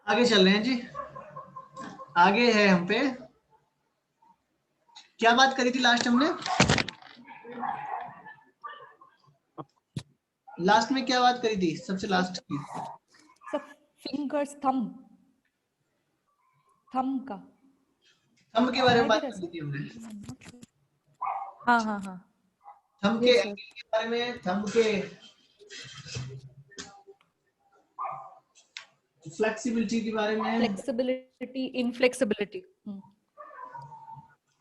आगे चल रहे हैं जी। आगे है हम पे, क्या बात करी थी लास्ट हमने? लास्ट में क्या बात करी थी सबसे लास्ट की? सब फिंगर्स, थंब का थंब के बारे में बात there करी थी हमने। हाँ हाँ हाँ थंब के एंगल के बारे में, थंब के फ्लेक्सिबिलिटी के बारे में, फ्लेक्सिबिलिटी, इनफ्लेक्सिबिलिटी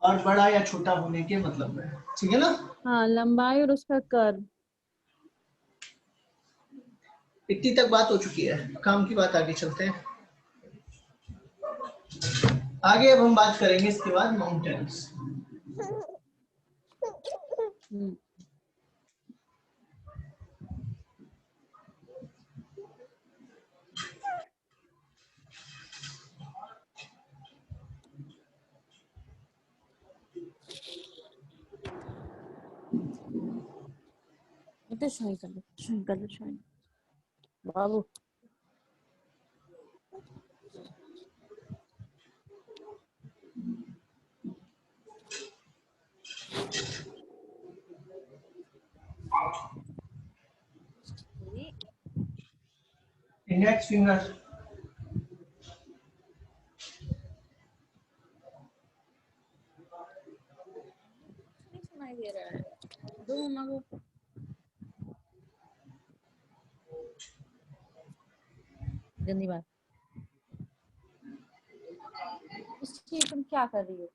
और बड़ा या छोटा होने के मतलब में, ठीक है ना? हाँ, लंबाई और उसका कर्व। इतनी तक बात हो चुकी है, काम की बात आगे चलते हैं। आगे अब हम बात करेंगे इसके बाद माउंटेन्स। इतने शाही कर दो शाही बाबू। इंडेक्स फिंगर, सुनाई दे रहा है, दो मम्मा को। गंदी बात। इसकी तुम क्या कर रही हो?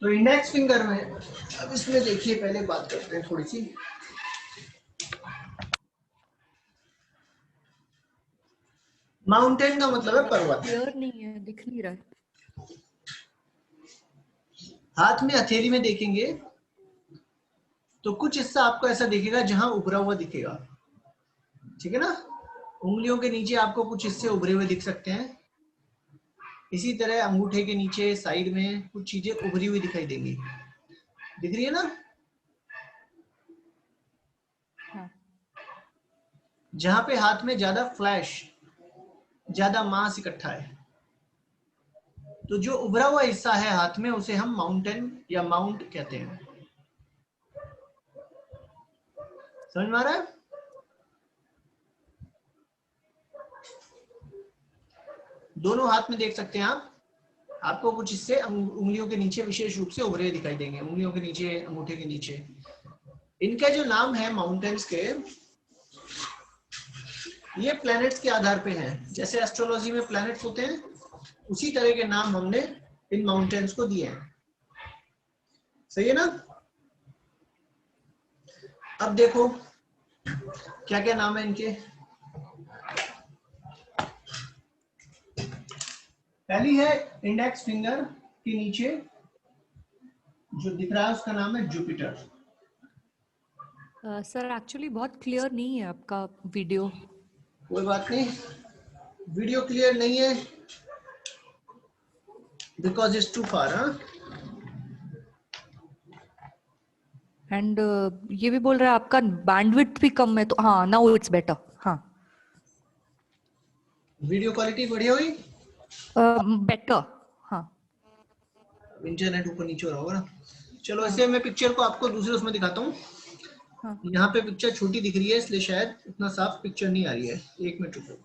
तो इंडेक्स फिंगर में अब इसमें देखिए, पहले बात करते हैं थोड़ी सी। माउंटेन का मतलब है पर्वत। क्लियर नहीं है, दिख नहीं रहा है। हाथ में हथेली में देखेंगे तो कुछ हिस्सा आपको ऐसा दिखेगा जहां उभरा हुआ दिखेगा, ठीक है ना? उंगलियों के नीचे आपको कुछ हिस्से उभरे हुए दिख सकते हैं। इसी तरह अंगूठे के नीचे साइड में कुछ चीजें उभरी हुई दिखाई देंगी, दिख रही है ना? हाँ। जहां पे हाथ में ज्यादा फ्लैश, ज्यादा मांस इकट्ठा है, तो जो उभरा हुआ हिस्सा है हाथ में उसे हम माउंटेन या माउंट कहते हैं। समझ में आ रहा है? दोनों हाथ में देख सकते हैं आप, आपको कुछ हिस्से उंगलियों के नीचे विशेष रूप से उभरे दिखाई देंगे, उंगलियों के नीचे, अंगूठे के नीचे। इनका जो नाम है माउंटेन्स के, ये प्लैनेट्स के आधार पे हैं। जैसे एस्ट्रोलॉजी में प्लैनेट्स होते हैं, उसी तरह के नाम हमने इन माउंटेन्स को दिए हैं। सही है ना? अब देखो क्या क्या नाम है इनके। पहली है इंडेक्स फिंगर के नीचे जो दिख रहा है उसका नाम है जुपिटर। सर एक्चुअली बहुत क्लियर नहीं है आपका वीडियो। कोई बात नहीं, वीडियो क्लियर नहीं है because it's too far. And ये भी बोल रहा है आपका बैंडविड्थ भी कम है, तो हाँ, नाउ इट्स बेटर। हाँ, वीडियो क्वालिटी बढ़िया हुई, बेटर। हाँ, इंटरनेट ऊपर नीचे हो रहा होगा ना। चलो हाँ, ऐसे मैं पिक्चर को आपको दूसरे उसमें दिखाता हूँ। हाँ। यहाँ पे पिक्चर छोटी दिख रही है इसलिए शायद उतना साफ पिक्चर नहीं आ रही है। एक मिनट रुको,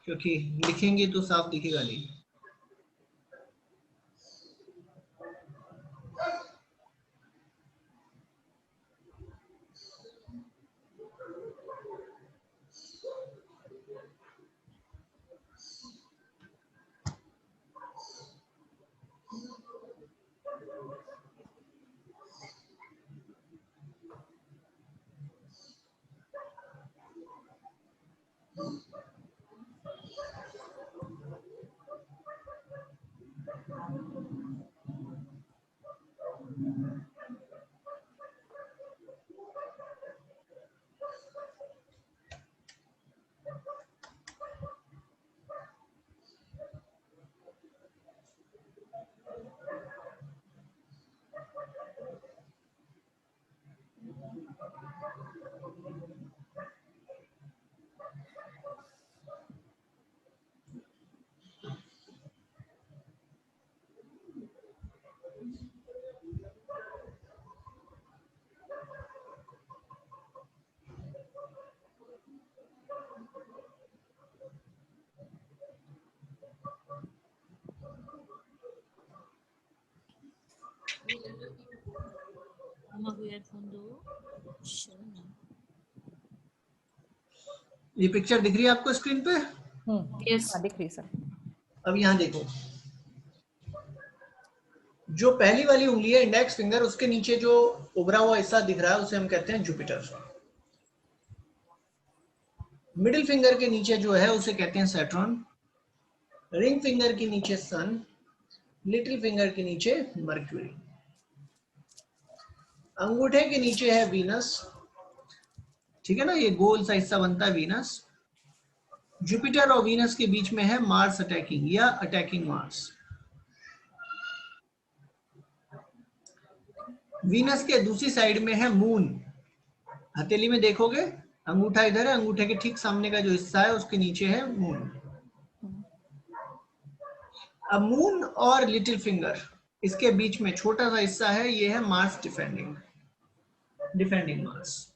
क्योंकि लिखेंगे तो साफ दिखेगा नहीं। ये पिक्चर दिख रही है आपको स्क्रीन पे? Yes. हाँ, दिख रही सर। अब यहाँ देखो, जो पहली वाली उंगली है इंडेक्स फिंगर, उसके नीचे जो उभरा हुआ हिस्सा दिख रहा है उसे हम कहते हैं जुपिटर। मिडिल फिंगर के नीचे जो है उसे कहते हैं सैटर्न। रिंग फिंगर के नीचे सन। लिटिल फिंगर के नीचे मर्क्यूरी। अंगूठे के नीचे है वीनस, ठीक है ना, ये गोल सा हिस्सा बनता है वीनस। जुपिटर और वीनस के बीच में है मार्स अटैकिंग या अटैकिंग मार्स। वीनस के दूसरी साइड में है मून। हथेली में देखोगे, अंगूठा इधर है, अंगूठे के ठीक सामने का जो हिस्सा है उसके नीचे है मून। अब मून और लिटिल फिंगर, इसके बीच में छोटा सा हिस्सा है, ये है मार्स डिफेंडिंग मार्स,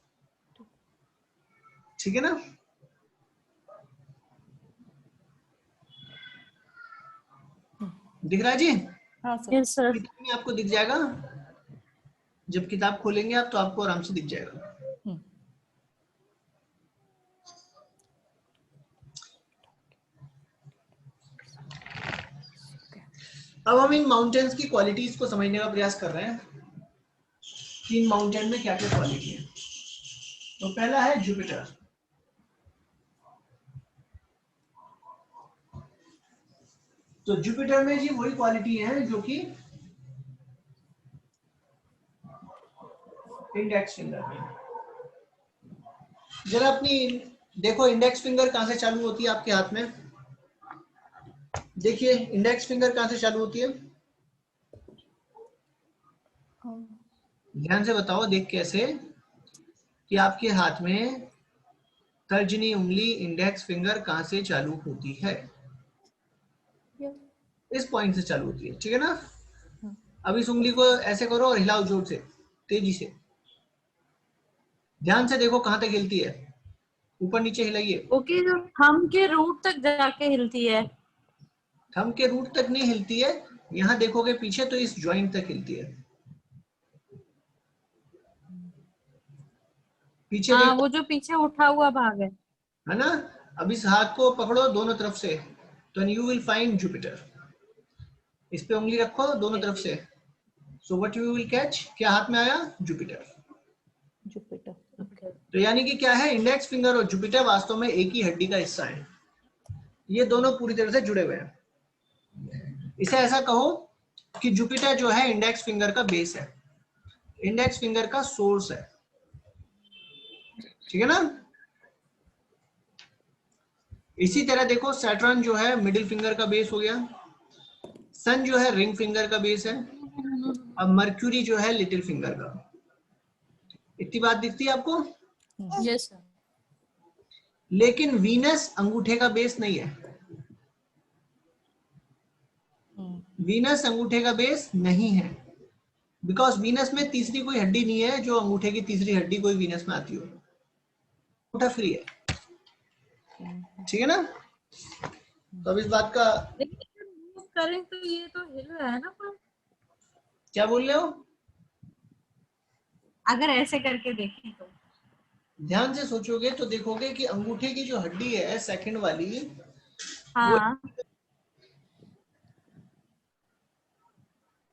ठीक है ना। दिख रहा है जी? हाँ सर। Yes, sir. किताब में आपको दिख जाएगा, जब किताब खोलेंगे आप तो आपको आराम से दिख जाएगा। अब हम इन माउंटेन्स की क्वालिटीज को समझने का प्रयास कर रहे हैं कि इन माउंटेन में क्या क्या क्वालिटी है। तो पहला है जुपिटर। तो जुपिटर में जी वही क्वालिटी है जो कि इंडेक्स फिंगर में। जरा अपनी देखो, इंडेक्स फिंगर कहां से चालू होती है आपके हाथ में? देखिए इंडेक्स फिंगर कहां से चालू होती है, ध्यान से बताओ देख कैसे, कि आपके हाथ में तर्जनी उंगली इंडेक्स फिंगर कहां से चालू होती है? इस पॉइंट से चालू होती है, ठीक है ना। अब इस उंगली को ऐसे करो और हिलाओ जोर से, तेजी से, ध्यान से देखो कहां तक हिलती है, ऊपर नीचे हिलाइए। ओके, जो थंब के रूट तक जाके हिलती है। थंब के रूट तक नहीं हिलती है, यहां देखोगे पीछे तो इस ज्वाइंट तक हिलती है, पीछे हाँ, देखो, वो जो पीछे उठा हुआ भाग है ना। अब इस हाथ को पकड़ो दोनों तरफ से, तो यू विल फाइंड जुपिटर। इस पे उंगली रखो दोनों तरफ से, so what you will catch, क्या हाथ में आया? जुपिटर। जुपिटर। तो यानी कि क्या है, इंडेक्स फिंगर और जुपिटर वास्तव में एक ही हड्डी का हिस्सा है, ये दोनों पूरी तरह से जुड़े हुए हैं। इसे ऐसा कहो कि जुपिटर जो है इंडेक्स फिंगर का बेस है, इंडेक्स फिंगर का सोर्स है, ठीक है ना। इसी तरह देखो, सैटर्न जो है मिडिल फिंगर का बेस हो गया, सन जो है रिंग फिंगर का बेस है, अब मर्क्यूरी जो है लिटिल फिंगर का। इतनी बात दिखती है आपको? Yes sir. लेकिन वीनस अंगूठे का बेस नहीं है, वीनस अंगूठे का बेस नहीं है, बिकॉज वीनस में तीसरी कोई हड्डी नहीं है जो अंगूठे की तीसरी हड्डी कोई वीनस में आती हो, अंगूठा फ्री है, ठीक है ना। तो अब इस बात का लेकिन मूव करें तो ये तो हिल रहा है ना, पर क्या बोल रहे हो? अगर ऐसे करके देखें तो ध्यान से सोचोगे तो देखोगे कि अंगूठे की जो हड्डी है सेकंड वाली, वो, हाँ,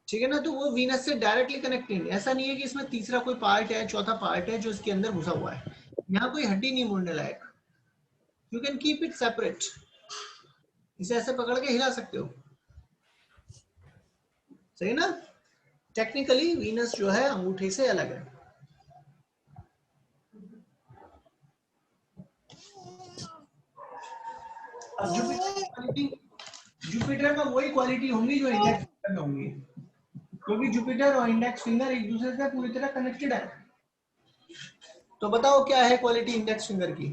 ठीक है ना, तो वो वीनस से डायरेक्टली कनेक्टेड। ऐसा नहीं है कि इसमें तीसरा कोई पार्ट है, चौथा पार्ट है जो इसके अंदर घुसा हुआ है, यहाँ कोई हड्डी नहीं मुड़ने लायक। You can keep it separate, इसे ऐसे पकड़ के हिला सकते हो, सही ना। टेक्निकली वीनस जो है अंगूठे से अलग है। अब जुपिटर में वही क्वालिटी होंगी जो इंडेक्स फिंगर में होंगी, क्योंकि जुपिटर और इंडेक्स फिंगर एक दूसरे से पूरी तरह कनेक्टेड है। तो बताओ क्या है क्वालिटी इंडेक्स फिंगर की?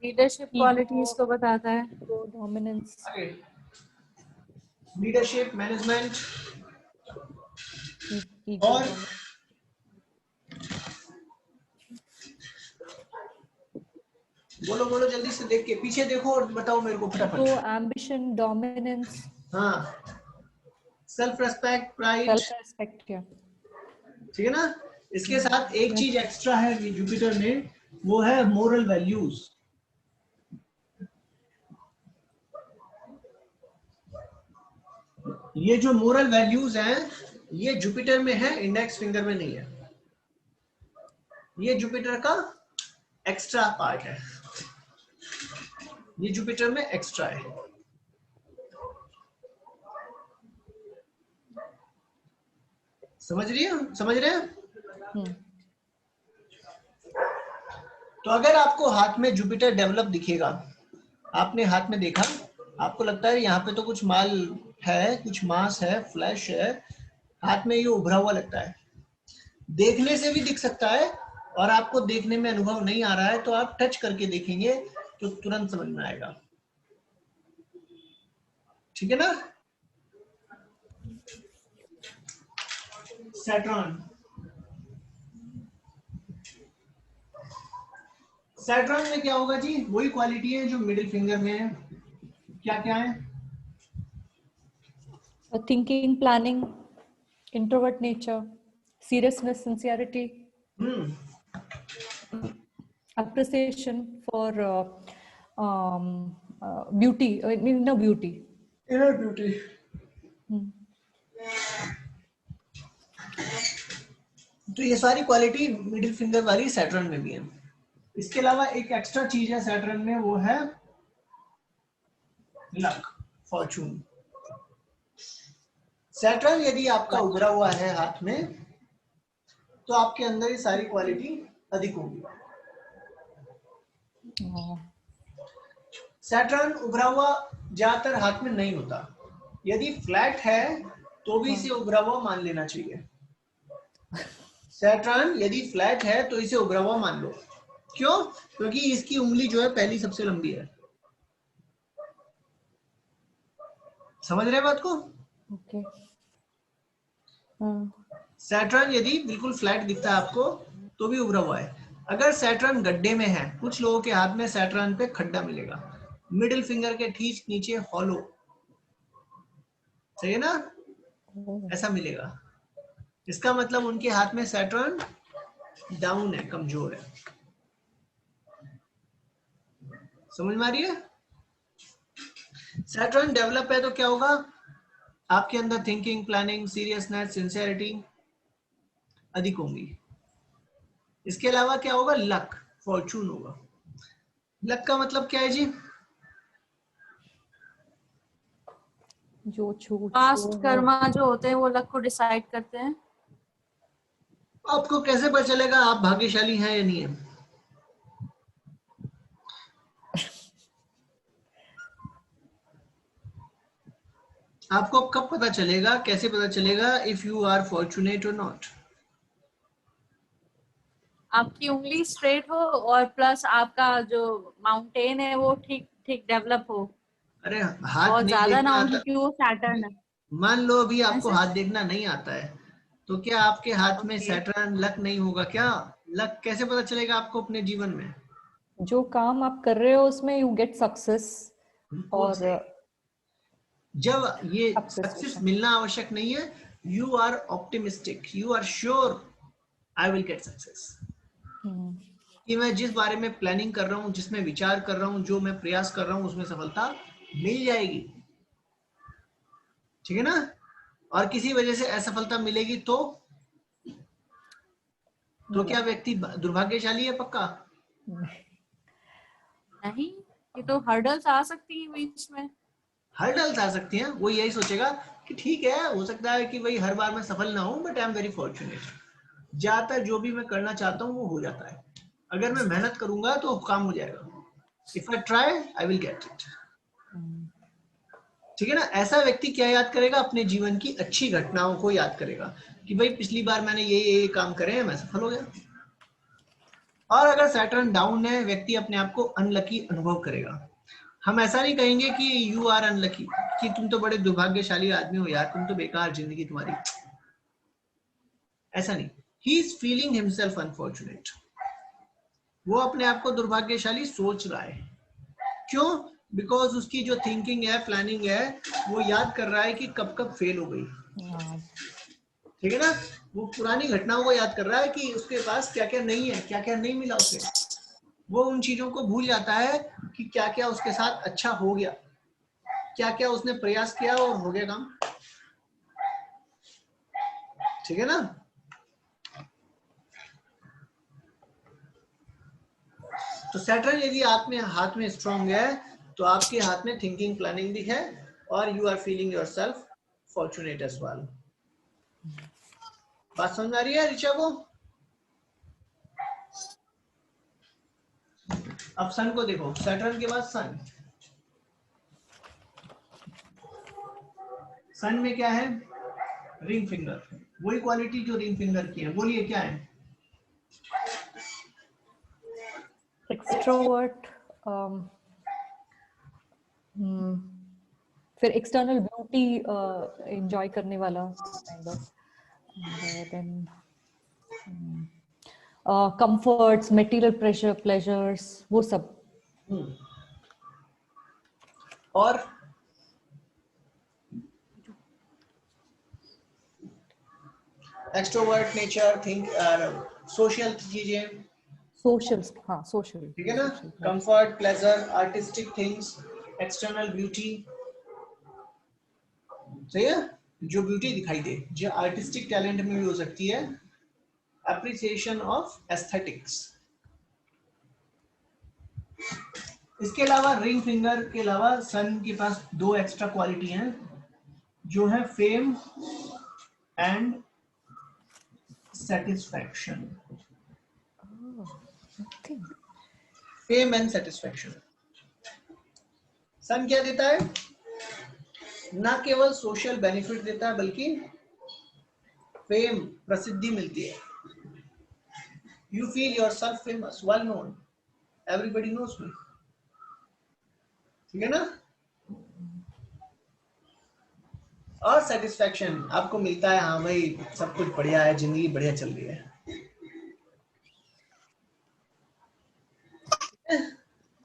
लीडरशिप क्वालिटीज को बताता है। डोमिनेंस, लीडरशिप, मैनेजमेंट ईगो, और बोलो बोलो जल्दी से, देख के पीछे देखो और बताओ मेरे को ईगो, फटाफट। एम्बिशन, डोमिनेंस, हाँ, self respect, pride, self respect. या ठीक है ना। इसके साथ एक चीज एक्स्ट्रा है ये जुपिटर में, वो है मोरल वैल्यूज। ये जो मोरल वैल्यूज हैं ये जुपिटर में है, इंडेक्स फिंगर में नहीं है। ये जुपिटर का एक्स्ट्रा पार्ट है, ये जुपिटर में एक्स्ट्रा है। समझ रहे हैं? तो अगर आपको हाथ में जुपिटर डेवलप दिखेगा, आपने हाथ में देखा, आपको लगता है यहाँ पे तो कुछ माल है, कुछ मांस है, फ्लैश है, हाथ में ये उभरा हुआ लगता है, देखने से भी दिख सकता है, और आपको देखने में अनुभव नहीं आ रहा है तो आप टच करके देखेंगे तो तुरंत समझ में आएगा, ठीक है ना। सैटर्न, सैटर्न में क्या होगा जी? वही क्वालिटी है जो मिडिल फिंगर में है। क्या क्या है? Thinking, planning, introvert nature, seriousness, sincerity, appreciation for beauty, inner beauty. Inner beauty. तो ये सारी क्वालिटी मिडिल फिंगर वाली सैटर्न में भी है। इसके अलावा एक एक्स्ट्रा चीज है सैटर्न में, वो है लक, फॉर्चून। सैटर्न यदि आपका उभरा हुआ है हाथ में तो आपके अंदर ये सारी क्वालिटी अधिक होगी। सैटर्न उभरा हुआ ज्यादातर हाथ में नहीं होता, यदि फ्लैट है तो भी इसे उभरा हुआ मान लेना चाहिए। सैटर्न यदि फ्लैट है तो इसे उभरा हुआ मान लो। क्यों? क्योंकि इसकी उंगली जो है पहली सबसे लंबी है। समझ रहे बात को? ओके। सैटर्न यदि बिल्कुल फ्लैट दिखता है आपको तो भी उभरा हुआ है। अगर सैटर्न गड्ढे में है, कुछ लोगों के हाथ में सैटर्न पे खड्डा मिलेगा, मिडिल फिंगर के ठीक नीचे हॉलो, सही है ना, ऐसा मिलेगा। इसका मतलब उनके हाथ में सैटर्न डाउन है, कमजोर है। समझ में आ रही है? सैटर्न डेवलप है तो क्या होगा? आपके अंदर थिंकिंग, प्लानिंग, सीरियसनेस, सिंसियरिटी अधिक होंगी। इसके अलावा क्या होगा? लक, फॉर्चून होगा। लक का मतलब क्या है जी? जो पास्ट कर्मा जो होते हैं वो लक को डिसाइड करते हैं। आपको कैसे पता चलेगा आप भाग्यशाली हैं या नहीं है? आपको कब पता चलेगा, कैसे पता चलेगा इफ यू आर फॉर्चुनेट और नॉट? आपकी उंगली स्ट्रेट हो और प्लस आपका जो माउंटेन है वो ठीक ठीक डेवलप हो, अरे हाथ बहुत नहीं ज्यादा ना देखना हो आता, क्योंकि वो सैटर्न है। मान लो अभी आपको ऐसे हाथ देखना नहीं आता है, तो क्या आपके हाथ में ओके। सैटर्न लक नहीं होगा क्या? लक कैसे पता चलेगा आपको अपने जीवन में? जो काम आप कर रहे हो उसमें यू गेट सक्सेस, बिल्कुल और सही। जब ये सक्सेस appreciation. मिलना आवश्यक नहीं है, you are optimistic, you are sure I will get success, कि मैं जिस बारे में प्लानिंग कर रहा हूँ, जिसमें विचार कर रहा हूँ, जो मैं प्रयास कर रहा हूँ उसमें सफलता मिल जाएगी, ठीक है ना। और किसी वजह से असफलता मिलेगी तो क्या व्यक्ति दुर्भाग्यशाली है? पक्का नहीं, ये तो हर्डल्स आ सकती है बीच में। हर्डल्स आ सकती हैं, वो यही सोचेगा कि ठीक है, हो सकता है कि भाई हर बार मैं सफल ना हूं, but I am very fortunate, ज्यादातर जो भी मैं करना चाहता हूँ वो हो जाता है, अगर मैं मेहनत करूंगा तो काम हो जाएगा, if I try I will get it. ठीक है ना। ऐसा व्यक्ति क्या याद करेगा? अपने जीवन की अच्छी घटनाओं को याद करेगा कि भाई पिछली बार मैंने ये काम करे हैं, मैं सफल हो गया। और अगर सैटर्न डाउन है, व्यक्ति अपने आप को अनलकी अनुभव करेगा। हम ऐसा नहीं कहेंगे कि यू आर अनलकी, कि तुम तो बड़े दुर्भाग्यशाली आदमी हो यार, तुम तो बेकार जिंदगी तुम्हारी, ऐसा नहीं। He is feeling himself unfortunate, वो अपने आप को दुर्भाग्यशाली सोच रहा है। क्यों? बिकॉज उसकी जो थिंकिंग है, प्लानिंग है, वो याद कर रहा है कि कब कब फेल हो गई। ठीक है ना। वो पुरानी घटनाओं को याद कर रहा है कि उसके पास क्या क्या नहीं है, क्या क्या नहीं मिला उसे। वो उन चीजों को भूल जाता है कि क्या क्या उसके साथ अच्छा हो गया, क्या क्या उसने प्रयास किया और हो गया काम। ठीक है ना। तो सैटर्न यदि हाथ में स्ट्रॉन्ग है तो आपके हाथ में थिंकिंग प्लानिंग भी है और you are feeling yourself fortunate as well. बात समझ आ रही है ऋचा को? अब सन को देखो, सैटर्न के बाद सन। सन में क्या है? रिंग फिंगर, वही क्वालिटी जो रिंग फिंगर की है। बोलिए क्या है? एक्सट्रोवर्ट, फिर एक्सटर्नल ब्यूटी एंजॉय करने वाला kind of, then comforts, material pleasures, वो सब। और एक्सट्रोवर्ट नेचर, थिंक सोशल चीजें, सोशल, हाँ सोशल, ठीक है ना। Comfort, pleasure, artistic things, external beauty. सही है। जो ब्यूटी दिखाई दे, जो आर्टिस्टिक टैलेंट में भी हो सकती है, एप्रिसिएशन ऑफ एस्थेटिक्स। इसके अलावा रिंग फिंगर के अलावा सन के पास दो एक्स्ट्रा क्वालिटी हैं जो है fame and satisfaction. Fame and satisfaction. Sun क्या देता है? ना केवल सोशल बेनिफिट देता है बल्कि फेम, प्रसिद्धि मिलती है। You feel yourself famous, well known, everybody knows me. ठीक है ना। और सेटिस्फैक्शन आपको मिलता है, हाँ भाई सब कुछ बढ़िया है, जिंदगी बढ़िया चल रही है।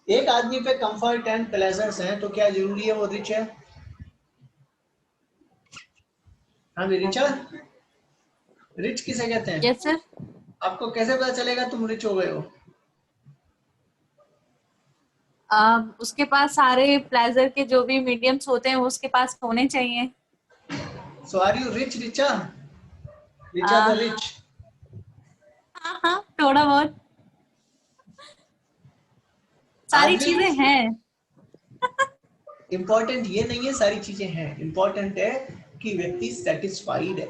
एक आदमी पे कंफर्ट एंड प्लेजर्स हैं तो क्या जरूरी है वो रिच है? हाँ भी रिच है। रिच किसे कहते हैं? Yes sir. आपको कैसे पता चलेगा तुम रिच हो गए हो? उसके पास सारे प्लेजर के जो भी मीडियम्स होते हैं वो उसके पास होने चाहिए। So are you rich Richa? Richa the rich? हाँ, थोड़ा बहुत सारी आदमी चीजें हैं। इंपॉर्टेंट ये नहीं है सारी चीजें हैं, इंपॉर्टेंट है कि व्यक्ति सेटिस्फाइड है।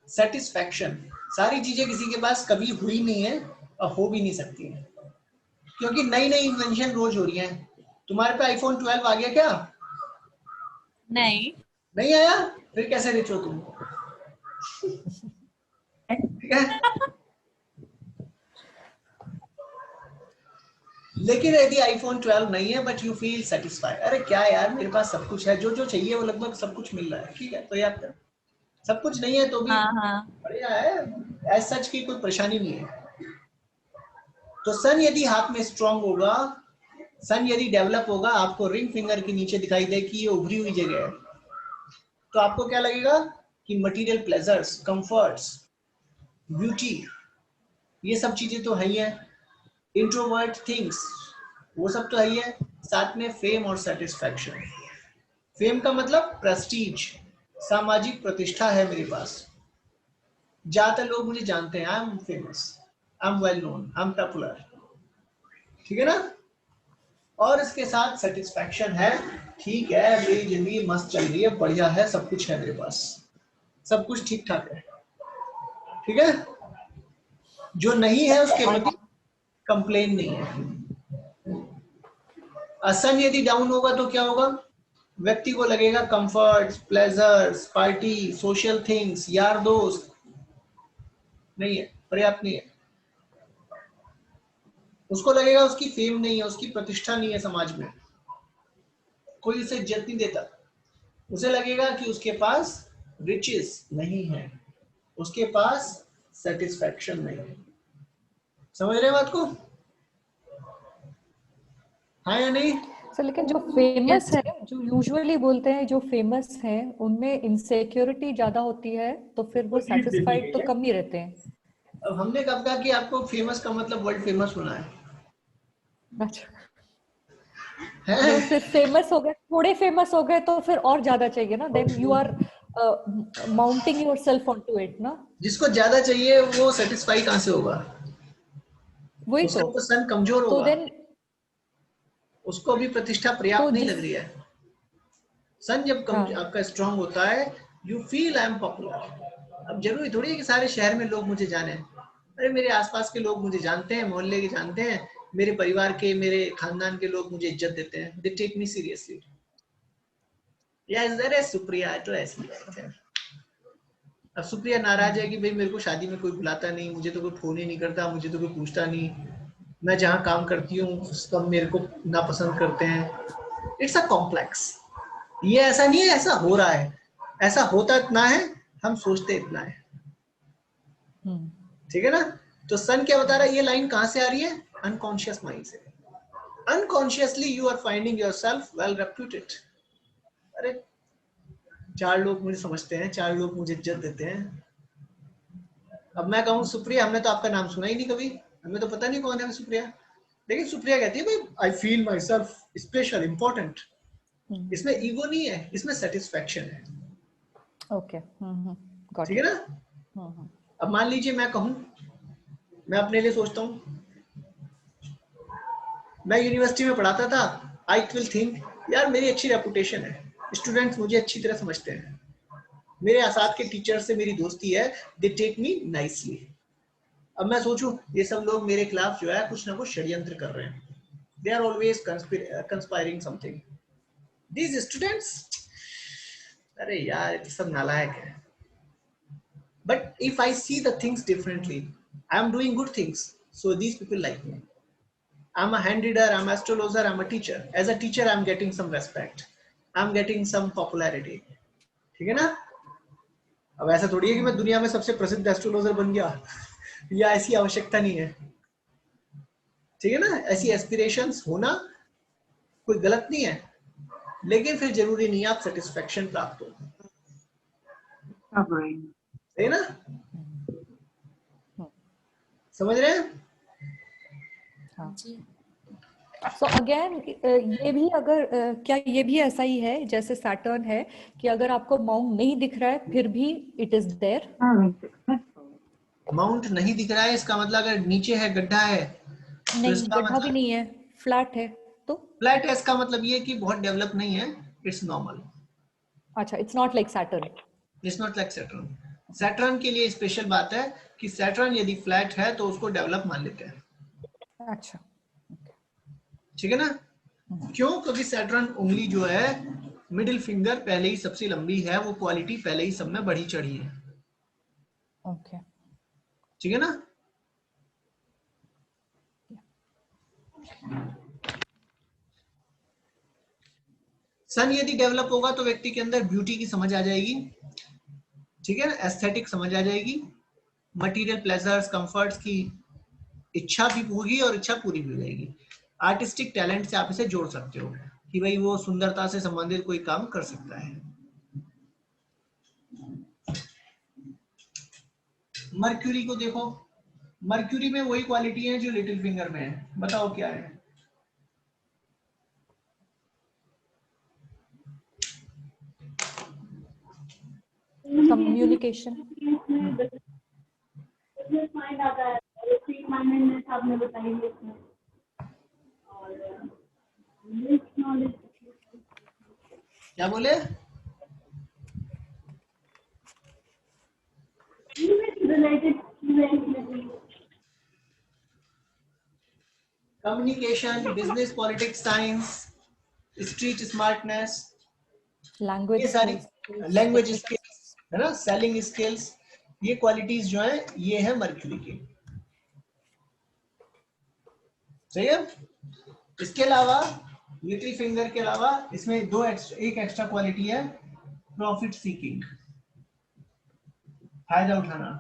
सेटिस्फैक्शन। सारी चीजें किसी के पास कभी हुई नहीं है और हो भी नहीं सकती है, क्योंकि नई नई इन्वेंशन रोज हो रही हैं। तुम्हारे पे आईफोन 12 आ गया क्या? नहीं। नहीं आया? फिर कैसे रिच हो तुम? ठीक है। लेकिन यदि आईफोन 12 नहीं है बट यू फील सेटिस्फाइड, अरे क्या यार मेरे पास सब कुछ है, जो जो चाहिए वो लगभग सब कुछ मिल रहा है, ठीक है तो यार सब कुछ नहीं है तो भी हाँ हाँ। बढ़िया है, एज सच की कोई परेशानी नहीं है। तो सन यदि हाथ में स्ट्रांग होगा, सन यदि डेवलप होगा, आपको रिंग फिंगर के नीचे दिखाई दे कि ये उभरी हुई जगह है, तो आपको क्या लगेगा कि मटेरियल प्लेजर्स, कंफर्ट्स, ब्यूटी, ये सब चीजें तो है ही है। इंट्रोवर्ट थिंग्स, वो सब तो है ही है। साथ में फेम और सेटिस्फैक्शन। फेम का मतलब प्रेस्टीज, सामाजिक प्रतिष्ठा है मेरे पास, ज्यादातर लोग मुझे जानते हैं, I am famous, I am well known, I am popular. ठीक है ना। और इसके साथ सेटिस्फैक्शन है, ठीक है मेरी जिंदगी मस्त चल रही है, बढ़िया है, सब कुछ है मेरे पास, सब कुछ ठीक ठाक है। ठीक है। जो नहीं है उसके प्रति कंप्लेन नहीं है। सन यदि डाउन होगा तो क्या होगा? व्यक्ति को लगेगा comforts, pleasures, party, social things, यार दोस्त नहीं है, पर्याप्त नहीं है। उसको लगेगा उसकी फेम नहीं है, उसकी प्रतिष्ठा नहीं है समाज में, कोई उसे इज्जत नहीं देता। उसे लगेगा कि उसके पास रिचेस नहीं है, उसके पास सेटिस्फैक्शन नहीं है। समझ रहे हैं बात को? हाँ या नहीं? सर लेकिन जो फेमस है, जो यूजुअली बोलते हैं जो फेमस है, उनमें इनसिक्योरिटी ज्यादा होती है, तो फिर वो सेटिस्फाइड तो कम ही रहते हैं। अब हमने कब कहा कि आपको फेमस का मतलब वर्ल्ड फेमस होना है? अच्छा, तो फिर फेमस हो गए, थोड़े फेमस हो गए तो फिर और ज्यादा चाहिए ना, then you are mounting yourself onto it ना। जिसको ज्यादा चाहिए वो सेटिस्फाई कहाँ से होगा? वही उसका तो सन कमजोर तो होगा, देन उसको अभी प्रतिष्ठा तो पर्याप्त नहीं जिस लग रही है। सन जब हाँ आपका स्ट्रांग होता है, you feel I am popular. अब जरूरी थोड़ी है कि सारे शहर में लोग मुझे जाने, अरे मेरे आसपास के लोग मुझे जानते हैं, मोहल्ले के जानते हैं, मेरे परिवार के, मेरे खानदान के लोग मुझे इज्जत देते हैं, दे टेक मी सीरियसली। या सुप्रिया तो ऐसी है। अब सुप्रिया नाराज है कि भाई मेरे को शादी में कोई बुलाता नहीं, मुझे तो कोई फोन ही नहीं करता, मुझे तो कोई पूछता नहीं, मैं जहाँ काम करती हूँ सब मेरे को नापसंद करते हैं। It's a complex. ये ऐसा नहीं है ऐसा हो रहा है, ऐसा होता इतना है, हम सोचते इतना है। ठीक है ना? तो सन क्या बता रहा है? ये लाइन कहां से आ रही है? अनकॉन्शियस माइंड से। Unconsciously you are finding yourself well reputed. अरे 4 लोग मुझे समझते हैं, 4 लोग मुझे इज्जत देते हैं। अब मैं कहूँ सुप्रिया, हमने तो आपका नाम सुना ही नहीं कभी, हमें तो पता नहीं कौन है सुप्रिया, लेकिन सुप्रिया कहती है भाई I feel my self special, important. इसमें ईगो नहीं है, इसमें सेटिस्फैक्शन है। ओके गॉट ठीक है इट। ना? अब मान लीजिए मैं कहूँ, मैं अपने लिए सोचता हूँ, मैं यूनिवर्सिटी में पढ़ाता था, आई विल थिंक यार मेरी अच्छी रेपुटेशन है, स्टूडेंट्स मुझे अच्छी तरह समझते हैं, मेरे साथ के टीचर से मेरी दोस्ती है, दे टेक मी नाइसली। अब मैं सोचूं ये सब लोग मेरे खिलाफ जो है कुछ ना कुछ षड्यंत्र कर रहे हैं, they are always conspiring something, these students, अरे यार ये सब नालायक है। But if I see the things differently, I am doing good things, so these people like me. I'm a hand reader, I'm an astrologer, I'm a teacher. As a teacher, I'm getting some respect. I'm getting some popularity. ठीक है ना? अब ऐसा थोड़ी है कि मैं दुनिया में सबसे प्रसिद्ध एस्ट्रोलॉजर बन गया, या ऐसी आवश्यकता नहीं है। ठीक है ना? ऐसी एस्पिरेशंस होना कोई गलत नहीं है, लेकिन फिर जरूरी नहीं आप सेटिस्फेक्शन प्राप्त हो। सही ना? समझ रहे हैं? सो अगेन ये भी अगर क्या ये भी ऐसा ही है जैसे सैटर्न है कि अगर आपको माउंट नहीं दिख रहा है फिर भी इट इज देयर? माउंट नहीं दिख रहा है इसका मतलब अगर नीचे है, गड्ढा है, तो नहीं, इसका गड्ढा भी मतलब नहीं है, फ्लैट है तो? फ्लैट है, इसका मतलब ये कि बहुत डेवलप नहीं है, इट्स नॉर्मल। अच्छा, it's not like Saturn. It's not like Saturn. Saturn के लिए स्पेशल बात है कि सैटर्न यदि फ्लैट है तो उसको डेवलप मान लेते हैं। अच्छा, ठीक है ना? क्यों? क्योंकि सैटर्न उंगली जो है, मिडिल फिंगर पहले ही सबसे लंबी है, वो क्वालिटी पहले ही सब में बढ़ी चढ़ी है। ओके ठीक है ना? सन यदि डेवलप होगा तो व्यक्ति के अंदर ब्यूटी की समझ आ जाएगी। ठीक है ना? एस्थेटिक समझ आ जाएगी, मटेरियल प्लेजर्स, कंफर्ट्स की इच्छा भी होगी और इच्छा पूरी भी हो जाएगी। आर्टिस्टिक टैलेंट से आप इसे जोड़ सकते हो कि भाई वो सुंदरता से संबंधित कोई काम कर सकता है। मर्क्यूरी को देखो, मर्क्यूरी में वही क्वालिटी है जो लिटिल फिंगर में है, बताओ क्या है? कम्युनिकेशन। क्या बोले? Communication, business, politics, science, street smartness, language ये सारी स्किल्स, लैंग्वेज स्किल्स है ना, सेलिंग स्किल्स, ये क्वालिटीज जो है ये है मर्क्यूरी की। सही है। इसके अलावा लिटिल फिंगर के अलावा इसमें एक एक्स्ट्रा क्वालिटी है, प्रॉफिट सीकिंग, फायदा उठाना।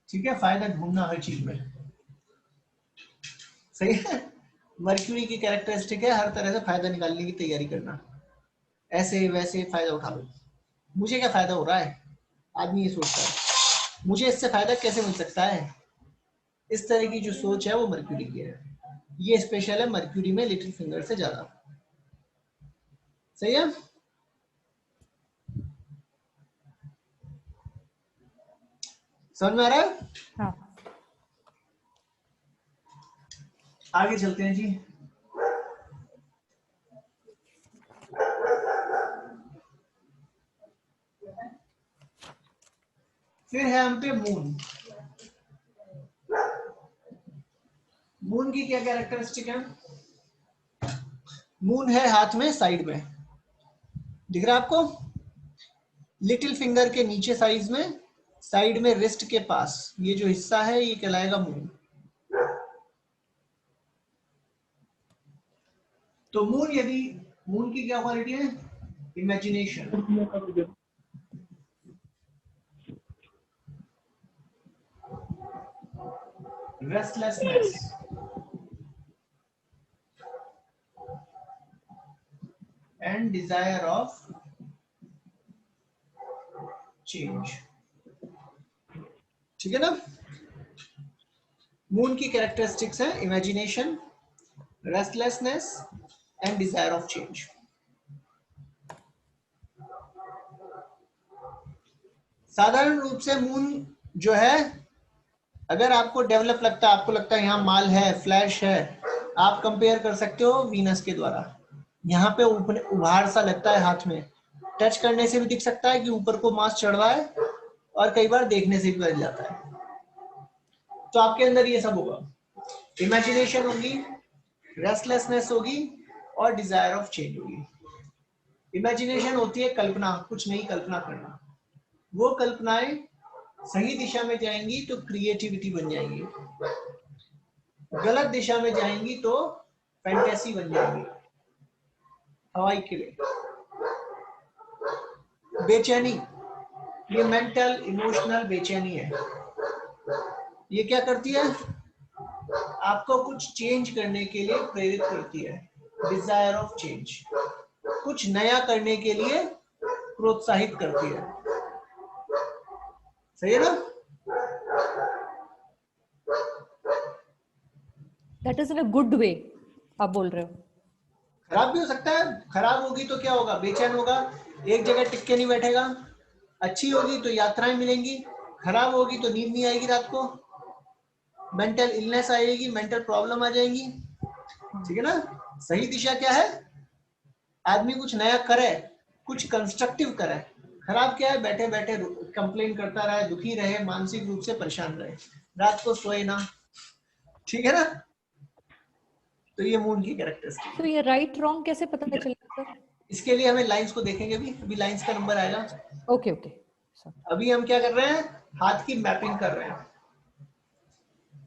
ठीक है, फायदा ढूंढना हर चीज में। सही है। मर्क्यूरी की कैरेक्टरिस्टिक है हर तरह से फायदा निकालने की तैयारी करना, ऐसे वैसे फायदा उठा लो। मुझे क्या फायदा हो रहा है, आदमी ये सोचता है मुझे इससे फायदा कैसे मिल सकता है, इस तरह की जो सोच है वो मर्क्यूरी की है। ये स्पेशल है मर्क्यूरी में लिटिल फिंगर से ज्यादा। सही है। समझ में आ रहा है। हाँ, आगे चलते हैं जी। फिर है हम पे मून। मून की क्या कैरेक्टरिस्टिक है, मून है हाथ में साइड में, दिख रहा है आपको, लिटिल फिंगर के नीचे साइज में, साइड में रिस्ट के पास, ये जो हिस्सा है ये कहलाएगा मून। तो मून, यदि मून की क्या क्वालिटी है, imagination, restlessness and desire of change. ठीक है ना। मून की कैरेक्टरिस्टिक्स है imagination, restlessness and desire of change. साधारण रूप से मून जो है, अगर आपको डेवलप लगता है, आपको लगता है यहाँ माल है, फ्लैश है, आप कंपेयर कर सकते हो वीनस के द्वारा। यहाँ पे ऊपर उभार सा लगता है हाथ में, टच करने से भी दिख सकता है कि ऊपर को मांस चढ़ रहा है, और कई बार देखने से भी बदल जाता है। तो आपके अंदर ये सब होगा, इमेजिनेशन होगी, रेस्टलेसनेस होगी और डिजायर ऑफ चेंज होगी। इमेजिनेशन होती है कल्पना, कुछ नई कल्पना करना, वो कल्पनाएं सही दिशा में जाएंगी तो क्रिएटिविटी बन जाएंगी, गलत दिशा में जाएंगी तो फैंटेसी बन जाएंगी, हवाई किले। बेचैनी, ये मेंटल इमोशनल बेचैनी है। ये क्या करती है, आपको कुछ चेंज करने के लिए प्रेरित करती है, डिजायर ऑफ चेंज, कुछ नया करने के लिए प्रोत्साहित करती है। सही है ना। That is in a good way, आप बोल रहे हो। खराब भी हो सकता है, खराब होगी तो क्या होगा, बेचैन होगा, एक जगह टिक के नहीं बैठेगा। अच्छी होगी तो यात्राएं मिलेंगी, खराब होगी तो नींद नहीं आएगी रात को, मेंटल इलनेस आएगी, मेंटल प्रॉब्लम आ जाएगी। ठीक है ना। सही दिशा क्या है, आदमी कुछ नया करे, कुछ कंस्ट्रक्टिव करे। खराब क्या है, बैठे बैठे कंप्लेन करता रहे, दुखी रहे, मानसिक रूप से परेशान रहे, रात को सोए ना। ठीक है ना। तो ये मून की कैरेक्टरिस्टिक तो है। ये राइट रॉन्ग कैसे पता चलेगा सर। इसके लिए हमें लाइंस को देखेंगे, अभी लाइंस का नंबर आएगा। Okay okay. अभी हम क्या कर रहे हैं, हाथ की मैपिंग कर रहे हैं,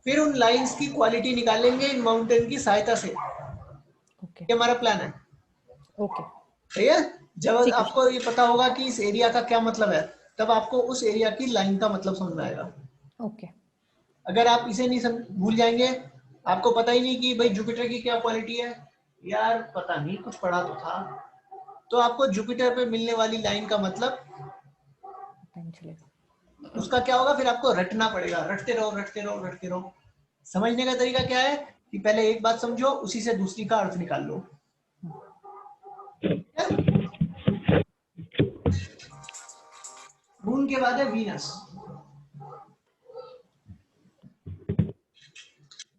फिर उन लाइंस की क्वालिटी निकालेंगे इन माउंटेन की सहायता से। ओके ये हमारा प्लान है। ओके। सही है। जब ठीक है। आपको ये पता होगा कि इस एरिया का क्या मतलब है, तब आपको उस एरिया की लाइन का मतलब समझ में आएगा। ओके। अगर आप इसे नहीं भूल जाएंगे, आपको पता ही नहीं कि भाई जुपिटर की क्या क्वालिटी है, यार पता नहीं कुछ पढ़ा तो था, तो आपको जुपिटर पे मिलने वाली लाइन का मतलब टाइम चलेगा। उसका क्या होगा, फिर आपको रटना पड़ेगा, रटते रहो रटते रहो रटते रहो। समझने का तरीका क्या है कि पहले एक बात समझो, उसी से दूसरी का अर्थ निकाल लो। मून के बाद है वीनस।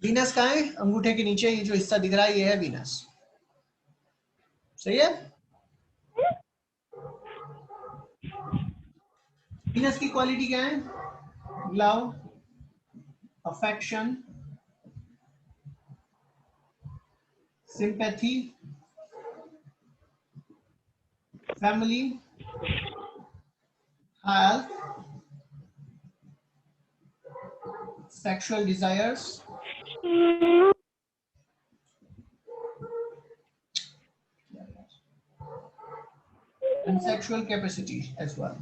वीनस कहाँ है, अंगूठे के नीचे ये जो हिस्सा दिख रहा है ये है वीनस। सही है। वीनस की क्वालिटी क्या है, love, affection, sympathy, family, health, sexual desires, and sexual capacity as well.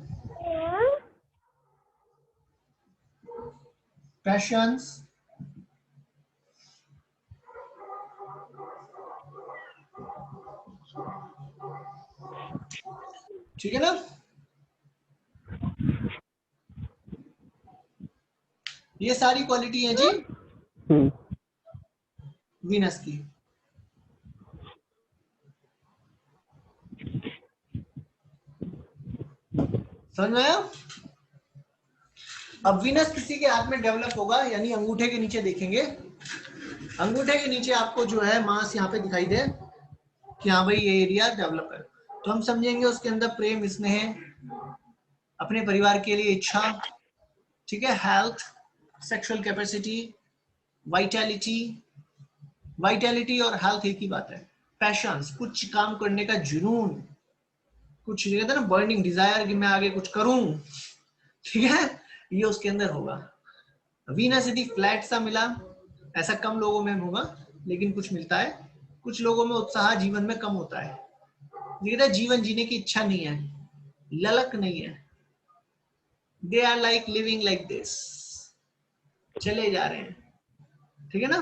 Passions, ठीक है ना? ये सारी क्वालिटी है जी वीनस की। समझ में आया? अब वीनस किसी के हाथ में डेवलप होगा, यानी अंगूठे के नीचे देखेंगे, अंगूठे के नीचे आपको जो है मांस यहाँ पे दिखाई दे कि हाँ भाई ये एरिया डेवलप है, तो हम समझेंगे उसके अंदर प्रेम, स्नेह, अपने परिवार के लिए इच्छा, ठीक है, health, sexual capacity, vitality, vitality और हेल्थ एक ही बात है। पैशंस, कुछ काम करने का जुनून, कुछ कहते हैं ना बर्निंग डिजायर कि मैं आगे कुछ करूं, ठीक है, ये उसके अंदर होगा। वीनस यदि फ्लैट सा मिला, ऐसा कम लोगों में होगा लेकिन कुछ मिलता है। कुछ लोगों में उत्साह जीवन में कम होता है, जीवन जीने की इच्छा नहीं है, ललक नहीं है, they are like living like this, चले जा रहे हैं, ठीक है ना।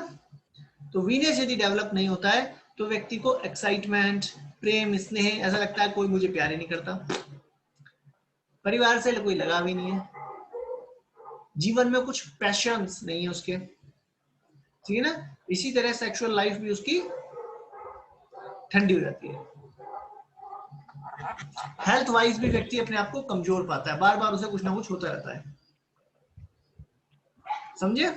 तो वीनस यदि डेवलप नहीं होता है तो व्यक्ति को एक्साइटमेंट, प्रेम, स्नेह, ऐसा लगता है कोई मुझे प्यार ही नहीं करता, परिवार से कोई लगाव ही नहीं है, जीवन में कुछ पैशंस नहीं है उसके, ठीक है ना। इसी तरह सेक्सुअल लाइफ भी उसकी ठंडी हो जाती है। हेल्थ वाइज भी व्यक्ति अपने आप को कमजोर पाता है, बार बार उसे कुछ ना कुछ होता रहता है, समझे।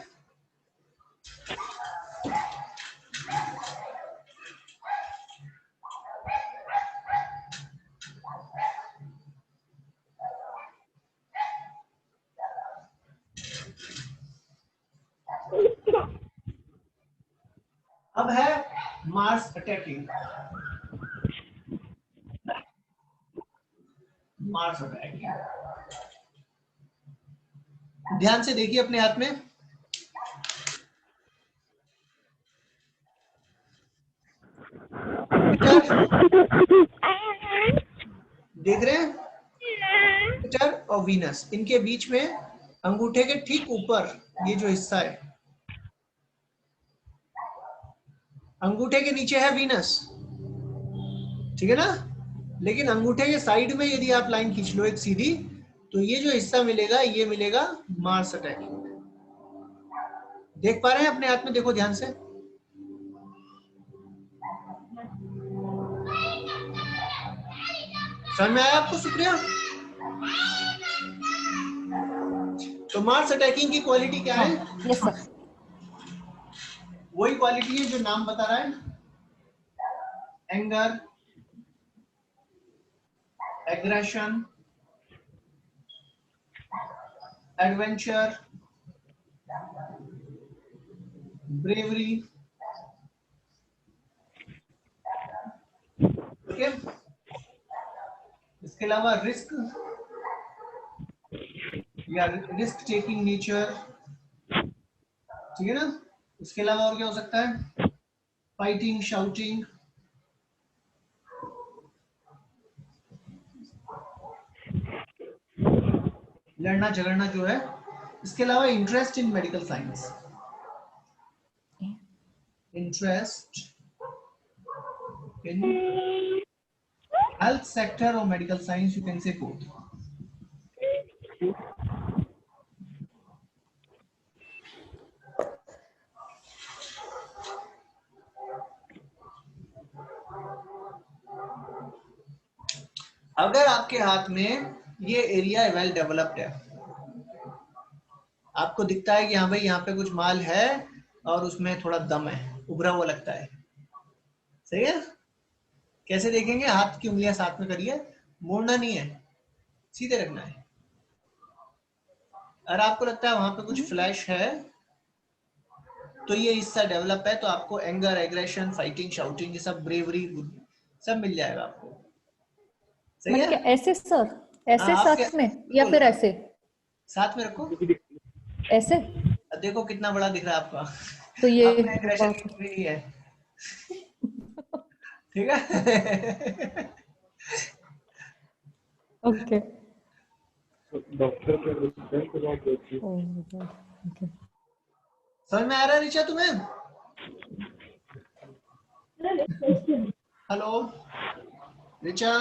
अब है मार्स अटैकिंग, मार्स अटैकिंग, ध्यान से देखिए अपने हाथ में, देख रहे हैं, जुपिटर और वीनस, इनके बीच में अंगूठे के ठीक ऊपर ये जो हिस्सा है, अंगूठे के नीचे है वीनस, ठीक है ना, लेकिन अंगूठे के साइड में यदि आप लाइन खींच लो एक सीधी, तो ये जो हिस्सा मिलेगा ये मिलेगा मार्स अटैकिंग। देख पा रहे हैं अपने हाथ में, देखो ध्यान से, समझ में आया आपको सुप्रिया? तो मार्स अटैकिंग की क्वालिटी क्या है? Yes sir. वही क्वालिटी है जो नाम बता रहा है, anger, aggression, adventure, bravery, okay. इसके अलावा रिस्क या रिस्क टेकिंग नेचर, ठीक है ना। इसके अलावा और क्या हो सकता है? फाइटिंग, शाउटिंग, लड़ना झगड़ना जो है। इसके अलावा interest in medical science, interest in health sector और medical science, you can say both. अगर आपके हाथ में ये एरिया वेल डेवलप्ड है, आपको दिखता है कि हाँ भाई यहाँ पे कुछ माल है और उसमें थोड़ा दम है, उभरा हुआ लगता है, सही है। कैसे देखेंगे? हाथ की उंगलियां साथ में करिए, मोड़ना नहीं है, सीधे रखना है। अगर आपको लगता है वहां पे कुछ फ्लैश है तो ये हिस्सा डेवलप है, तो आपको एंगर, एग्रेशन, फाइटिंग, शाउटिंग, ये सब, ब्रेवरी सब मिल जाएगा आपको। सही बट है? क्या ऐसे सर, ऐसे हाँ, आपके साथ में या फिर ऐसे? साथ में रखो। ऐसे अब देखो कितना बड़ा दिख रहा है आपका। तो ये आपका एग्रेशन बात भी नहीं है, ठीक है। ओके। डॉक्टर के असिस्टेंट के बाद देखिए। ओके, समझ में आ रहा है ऋचा तुम्हें? हेलो ऋचा,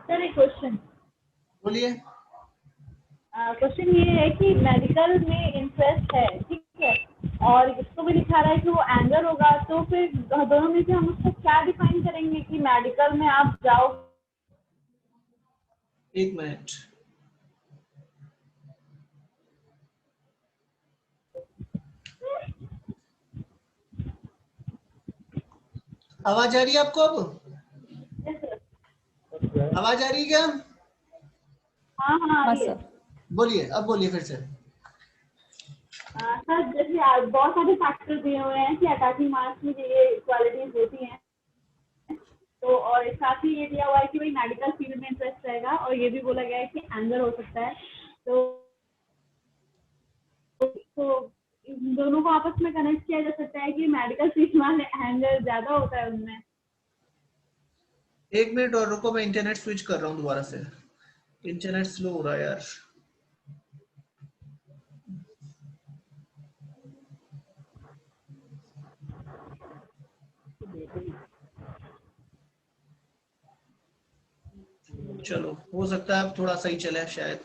सर एक क्वेश्चन बोलिए। क्वेश्चन ये है कि मेडिकल में इंटरेस्ट है, ठीक है, और इसको भी दिखा रहा है कि वो एंगर होगा, तो फिर दोनों में से हम उसको क्या डिफाइन करेंगे कि मेडिकल में आप जाओ? एक मिनट, आवाज आ रही है आपको? अब आवाज आ रही है क्या? हाँ हाँ हाँ ये सर। बोलिए, अब बोलिए फिर से। सर जैसे बहुत सारे फैक्टर दिए हुए हैं कि अटैकिंग मार्क्स में ये क्वालिटीज होती हैं, तो और साथ ही ये दिया हुआ है कि भाई मेडिकल फील्ड में इंटरेस्ट रहेगा, और ये भी बोला गया है कि एंगर हो सकता है, तो इन दोनों को आपस में कनेक्ट किया जा सकता है कि मेडिकल फील्ड में एंगर ज्यादा होता है उनमें। एक मिनट और रुको, मैं इंटरनेट स्विच कर रहा हूँ दोबारा से, इंटरनेट स्लो हो रहा है यार। चलो, हो सकता है अब थोड़ा सही चले, शायद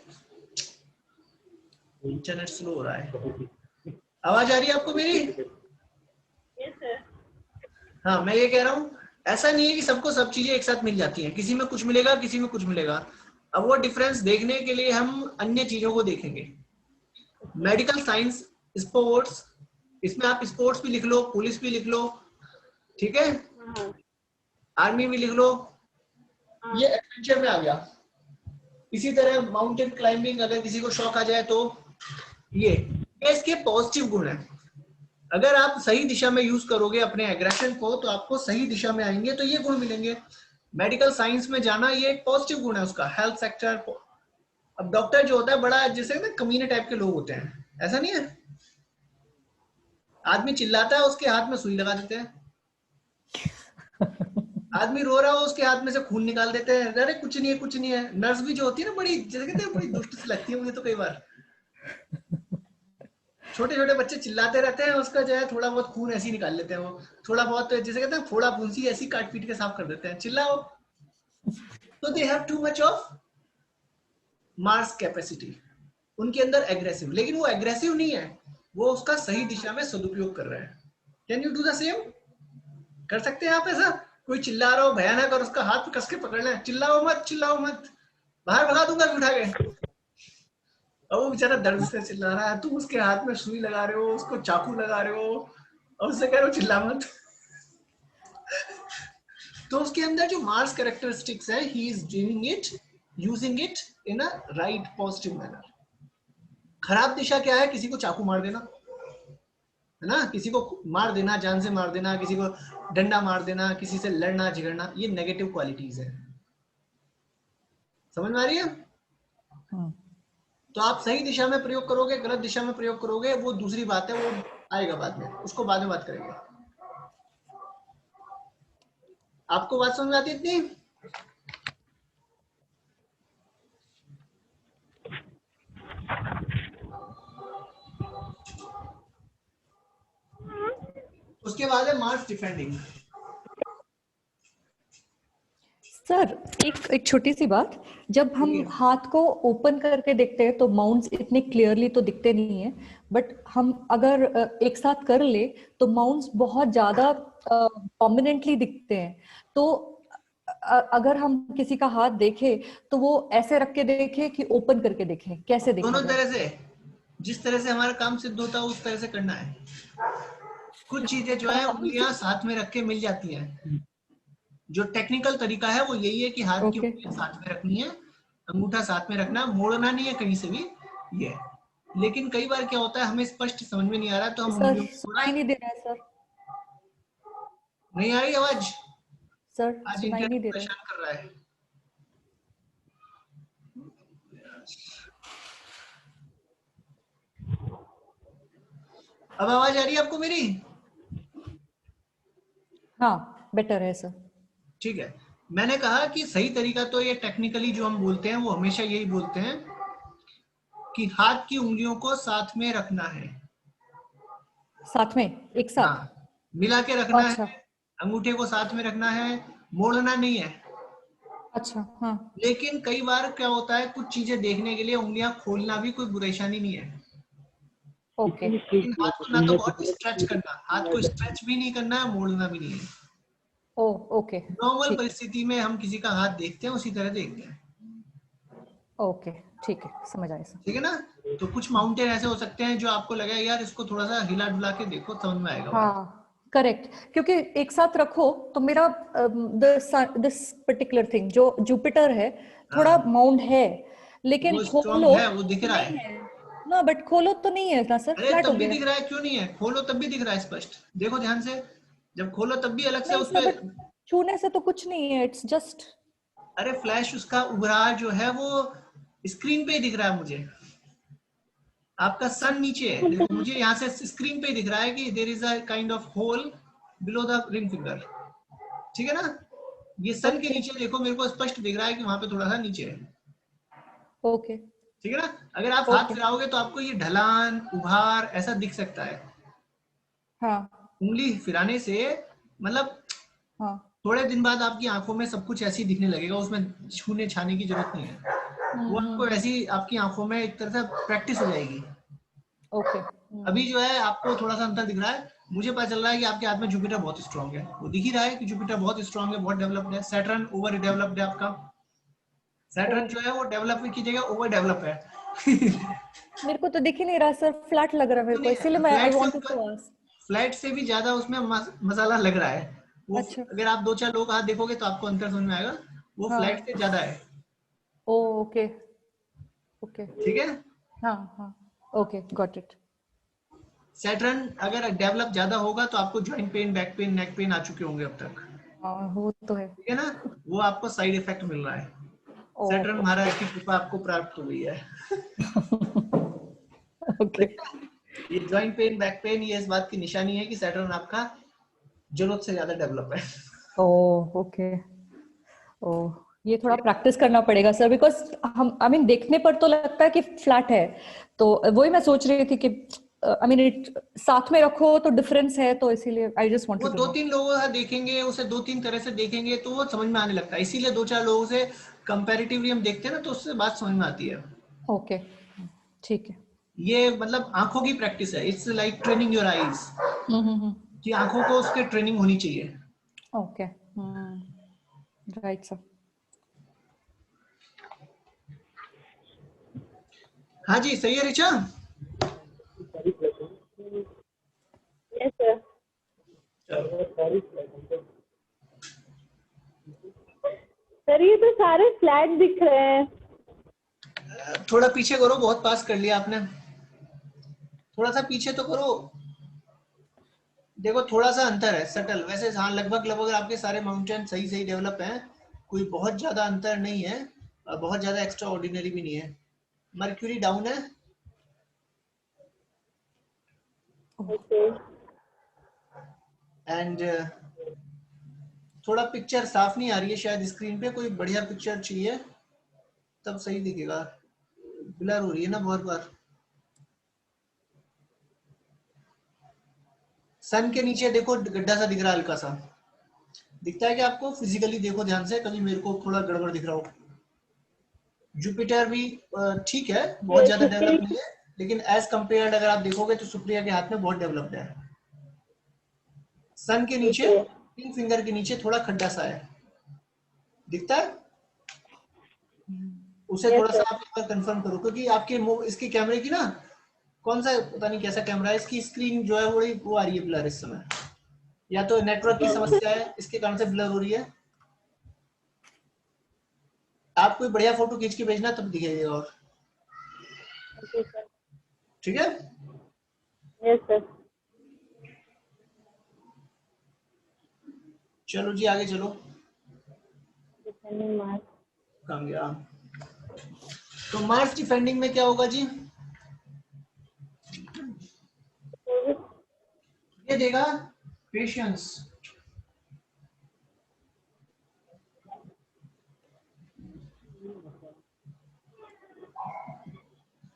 इंटरनेट स्लो हो रहा है। आवाज आ रही है आपको मेरी? Yes sir. हाँ, मैं ये कह रहा हूँ, ऐसा नहीं है कि सबको सब चीजें एक साथ मिल जाती हैं, किसी में कुछ मिलेगा, किसी में कुछ मिलेगा। अब वो डिफरेंस देखने के लिए हम अन्य चीजों को देखेंगे। मेडिकल साइंस, स्पोर्ट्स, इसमें आप स्पोर्ट्स भी लिख लो, पुलिस भी लिख लो, ठीक है, आर्मी भी लिख लो, ये एडवेंचर में आ गया। इसी तरह माउंटेन क्लाइंबिंग, अगर किसी को शौक आ जाए तो ये इसके पॉजिटिव गुण है। अगर आप सही दिशा में यूज करोगे अपने एग्रेशन को, तो आपको सही दिशा में आएंगे, तो ये गुण मिलेंगे। मेडिकल साइंस में जाना ये एक पॉजिटिव गुण है उसका, हेल्थ सेक्टर। अब डॉक्टर जो होता है बड़ा जैसे ना कमीने टाइप के लोग होते हैं, ऐसा नहीं है? आदमी चिल्लाता है, उसके हाथ में सुई लगा देते हैं। आदमी रो रहा हो, उसके हाथ में से खून निकाल देते हैं, अरे कुछ नहीं है, कुछ नहीं है। नर्स भी जो होती है ना, बड़ी जैसे कहते हैं, बड़ी दुष्ट सी लगती है मुझे तो कई बार। छोटे छोटे बच्चे चिल्लाते रहते हैं, उसका जो है थोड़ा बहुत खून ऐसे ही निकाल लेते हैं, वो थोड़ा बहुत जैसे कहते हैं फोड़ा फुंसी ऐसी काट पीट के साफ कर देते हैं, चिल्लाओ। तो they have too much of mass capacity, उनके अंदर एग्रेसिव, लेकिन वो एग्रेसिव नहीं है, वो उसका सही दिशा में सदुपयोग कर रहे हैं। Can you do the same? कर सकते हैं आप ऐसा? कोई चिल्ला रहा हो भयानक और उसका हाथ कस के पकड़ना है, चिल्लाओ मत, चिल्लाओ मत, बाहर भगा दूंगा उठा के। और वो बेचारा दर्द से चिल्ला रहा है, तुम उसके हाथ में सुई लगा रहे हो, उसको चाकू लगा रहे हो, और उससे कह रहे हो चिल्ला मत। तो उसके अंदर जो मार्स कैरेक्टरिस्टिक्स है, he is doing it, using it in a right positive manner. खराब दिशा क्या है? किसी को चाकू मार देना, है ना, किसी को मार देना, जान से मार देना, किसी को डंडा मार देना, किसी से लड़ना झगड़ना, ये नेगेटिव क्वालिटीज है। समझ में आ रही है? तो आप सही दिशा में प्रयोग करोगे, गलत दिशा में प्रयोग करोगे, वो दूसरी बात है, वो आएगा बाद में, उसको बाद में बात करेंगे। आपको बात समझ में आती है इतनी? उसके बाद है मार्स डिफेंडिंग। सर एक छोटी सी बात, जब हम हाथ को ओपन करके देखते हैं तो माउंट्स इतने क्लियरली तो दिखते नहीं है, बट हम अगर एक साथ कर ले तो माउंट्स बहुत ज्यादा प्रोमिनेंटली दिखते हैं। तो अगर हम किसी का हाथ देखें तो वो ऐसे रख के देखें कि ओपन करके देखें, कैसे देखा दोनों जाए? तरह से, जिस तरह से हमारा काम सिद्ध होता है उस तरह से करना है। कुछ चीजें जो है उंगलियां साथ में रख के मिल जाती हैं। जो टेक्निकल तरीका है वो यही है कि हाथ की Okay. उंगलियां साथ में रखनी है, अंगूठा साथ में रखना, मोड़ना नहीं है कहीं से भी ये। लेकिन कई बार क्या होता है हमें स्पष्ट समझ में नहीं आ रहा है तो हम सर उंगलियों को थोड़ा, सुनाई नहीं दे रहा है सर। नहीं आ रही आवाज? सर आज सुनाई नहीं इंटरनेट दे रहा है। परेशान कर रहा है। अब आवाज आ रही है आपको मेरी? हाँ बेटर है सर। ठीक है, मैंने कहा कि सही तरीका तो ये टेक्निकली जो हम बोलते हैं वो हमेशा यही बोलते हैं कि हाथ की उंगलियों को साथ में रखना है। साथ में एक साथ। हाँ, मिला के रखना अच्छा है, अंगूठे को साथ में रखना है, मोड़ना नहीं है। अच्छा हाँ। लेकिन कई बार क्या होता है कुछ चीजें देखने के लिए उंगलियां खोलना भी कोई परेशानी नहीं है। ओके लेकिन हाथ को ना तो बहुत स्ट्रेच करना, हाथ को स्ट्रेच भी नहीं करना है, मोड़ना भी नहीं है। ओ ओके नॉर्मल ठीक परिस्थिति में हम किसी का हाथ देखते हैं उसी तरह देखते हैं, ओके ठीक है समझ आया सर। ठीक है ना। तो कुछ माउंटेन ऐसे हो सकते हैं जो आपको लगे यार इसको थोड़ा सा हिला डुला के देखो, समझ में आएगा बात। हाँ करेक्ट, क्योंकि एक साथ रखो तो मेरा दिस पर्टिकुलर थिंग जो जुपिटर है थोड़ा हाँ, माउंड है, लेकिन वो स्ट्रॉन्ग खोलो है, वो दिख तो रहा नहीं है। है ना, बट खोलो तो नहीं है ना सर, अरे फ्लैट हो तब भी गया दिख है। रहा है, क्यों नहीं है? खोलो तब भी दिख रहा है स्पष्ट, देखो ध्यान से। जब खोलो तब भी अलग से नहीं उस सर पे, बट छूने से तो कुछ नहीं है, इट्स जस्ट। अरे फ्लैश उसका उभरा जो है वो स्क्रीन पे ही दिख रहा है मुझे। आपका सन नीचे है, देखो मुझे यहाँ से स्क्रीन पे ही दिख रहा है कि there is a kind of hole below the ring finger, ठीक है ना। ये सन के ओके नीचे देखो मेरे को स्पष्ट दिख रहा है कि वहां पे थोड़ा सा नीचे है, ओके ठीक है ना। अगर आप हाथ ओके फिराओगे तो आपको ये ढलान उभार ऐसा दिख सकता है। हाँ उंगली फिराने से मतलब हाँ थोड़े दिन बाद आपकी आंखों में सब कुछ ऐसे ही दिखने लगेगा, उसमें छूने छाने की जरूरत नहीं है। वो आपको ऐसी आपकी आंखों में एक तरह से प्रैक्टिस हो जाएगी। ओके अभी जो है आपको थोड़ा सा अंतर दिख रहा है, मुझे पता चल रहा है कि आपके हाथ में जुपिटर बहुत स्ट्रांग है, वो दिख ही रहा है कि जुपिटर बहुत स्ट्रांग है, बहुत डेवलप्ड है। सैटर्न ओवर डेवलप्ड है आपका, सैटर्न जो है वो डेवलप की जगह ओवर डेवलप है। मेरे को तो दिख ही नहीं रहा सर, फ्लैट लग रहा है मेरे को, इसीलिए मैं आई फ्लैट से वांटेड ऊपर, टू आस्क। फ्लैट से भी ज्यादा उसमें मसाला लग रहा है वो। अच्छा अगर आप दो चार लोग हाथ देखोगे तो आपको अंतर समझ में आएगा, वो हाँ फ्लैट से ज्यादा है, ओके ओके ठीक है। हाँ हाँ ओके गॉट इट। सैटर्न अगर डेवलप ज्यादा होगा तो आपको joint pain, back pain, neck pain आ चुके होंगे अब तक, हाँ वो तो है। ठीक है ना। वो आपको साइड इफेक्ट मिल रहा है। ओ सैटर्न महाराज की कृपा आपको प्राप्त हो गई है। ओके ये जॉइंट पेन, बैक पेन, ये इस बात की निशानी है कि सैटर्न आपका जरूरत से ज्यादा डेवलप है। ओ ओके ओ ये थोड़ा प्रैक्टिस करना पड़ेगा सर, बिकॉज हम आई मीन देखने पर तो लगता है कि फ्लैट है, तो वही मैं सोच रही थी कि आई मीन इट साथ में रखो तो डिफरेंस है, तो इसीलिए आई जस्ट वो वांटेड टू दो नो। तीन लोगों से देखेंगे, उसे दो तीन तरह से देखेंगे तो वो समझ में आने लगता है, इसीलिए दो चार लोगों से कंपैरेटिवली हम देखते हैं ना तो उससे बात समझ में आती है। ओके ठीक है। ये मतलब आंखों की प्रैक्टिस है, it's like training your eyes, कि आंखों को उसके ट्रेनिंग होनी चाहिए। Okay right sir. हाँ जी, सही है रिचा। Yes sir. सर ये तो सारे फ्लैट दिख रहे हैं। थोड़ा पीछे करो, बहुत पास कर लिया आपने, थोड़ा सा पीछे तो करो। देखो थोड़ा सा अंतर है सटल, वैसे हाँ लगभग लगभग आपके सारे माउंटेन सही सही डेवलप हैं, कोई बहुत ज्यादा अंतर नहीं है और बहुत ज्यादा एक्स्ट्रा ऑर्डिनरी भी नहीं है। मर्क्यूरी डाउन है, ओके एंड थोड़ा पिक्चर साफ नहीं आ रही है शायद स्क्रीन पे, कोई बढ़िया पिक्चर चाहिए तब सही दिखेगा, ब्लर हो रही है ना बहुत बार। सन के नीचे देखो गड्ढा सा दिख रहा है, हल्का सा दिखता है कि आपको फिजिकली देखो ध्यान से, कभी मेरे को थोड़ा गड़बड़ दिख रहा हो। जुपिटर भी ठीक है, बहुत ज्यादा डेवलप नहीं है, लेकिन एज कंपेयर्ड अगर आप देखोगे तो सुप्रिया के हाथ में बहुत डेवलप्ड है। सन के नीचे, रिंग फिंगर के नीचे थोड़ा खड्डा सा है, दिखता है, उसे Yes, थोड़ा सा sir. आप एक बार कंफर्म करो, क्योंकि आपके इसके कैमरे की ना कौन सा पता नहीं कैसा कैमरा है, इसकी स्क्रीन जो है वो आ रही है ब्लर इस समय, या तो नेटवर्क की समस्या है इसके कारण से ब्लर हो रही है। आप कोई बढ़िया फोटो खींच के भेजना तब दिखेगा। और ओके सर। ठीक है, यस सर। चलो जी आगे चलो। Defending Mars. कहाँ गया? तो मार्स डिफेंडिंग में क्या होगा जी? ये देगा पेशेंस,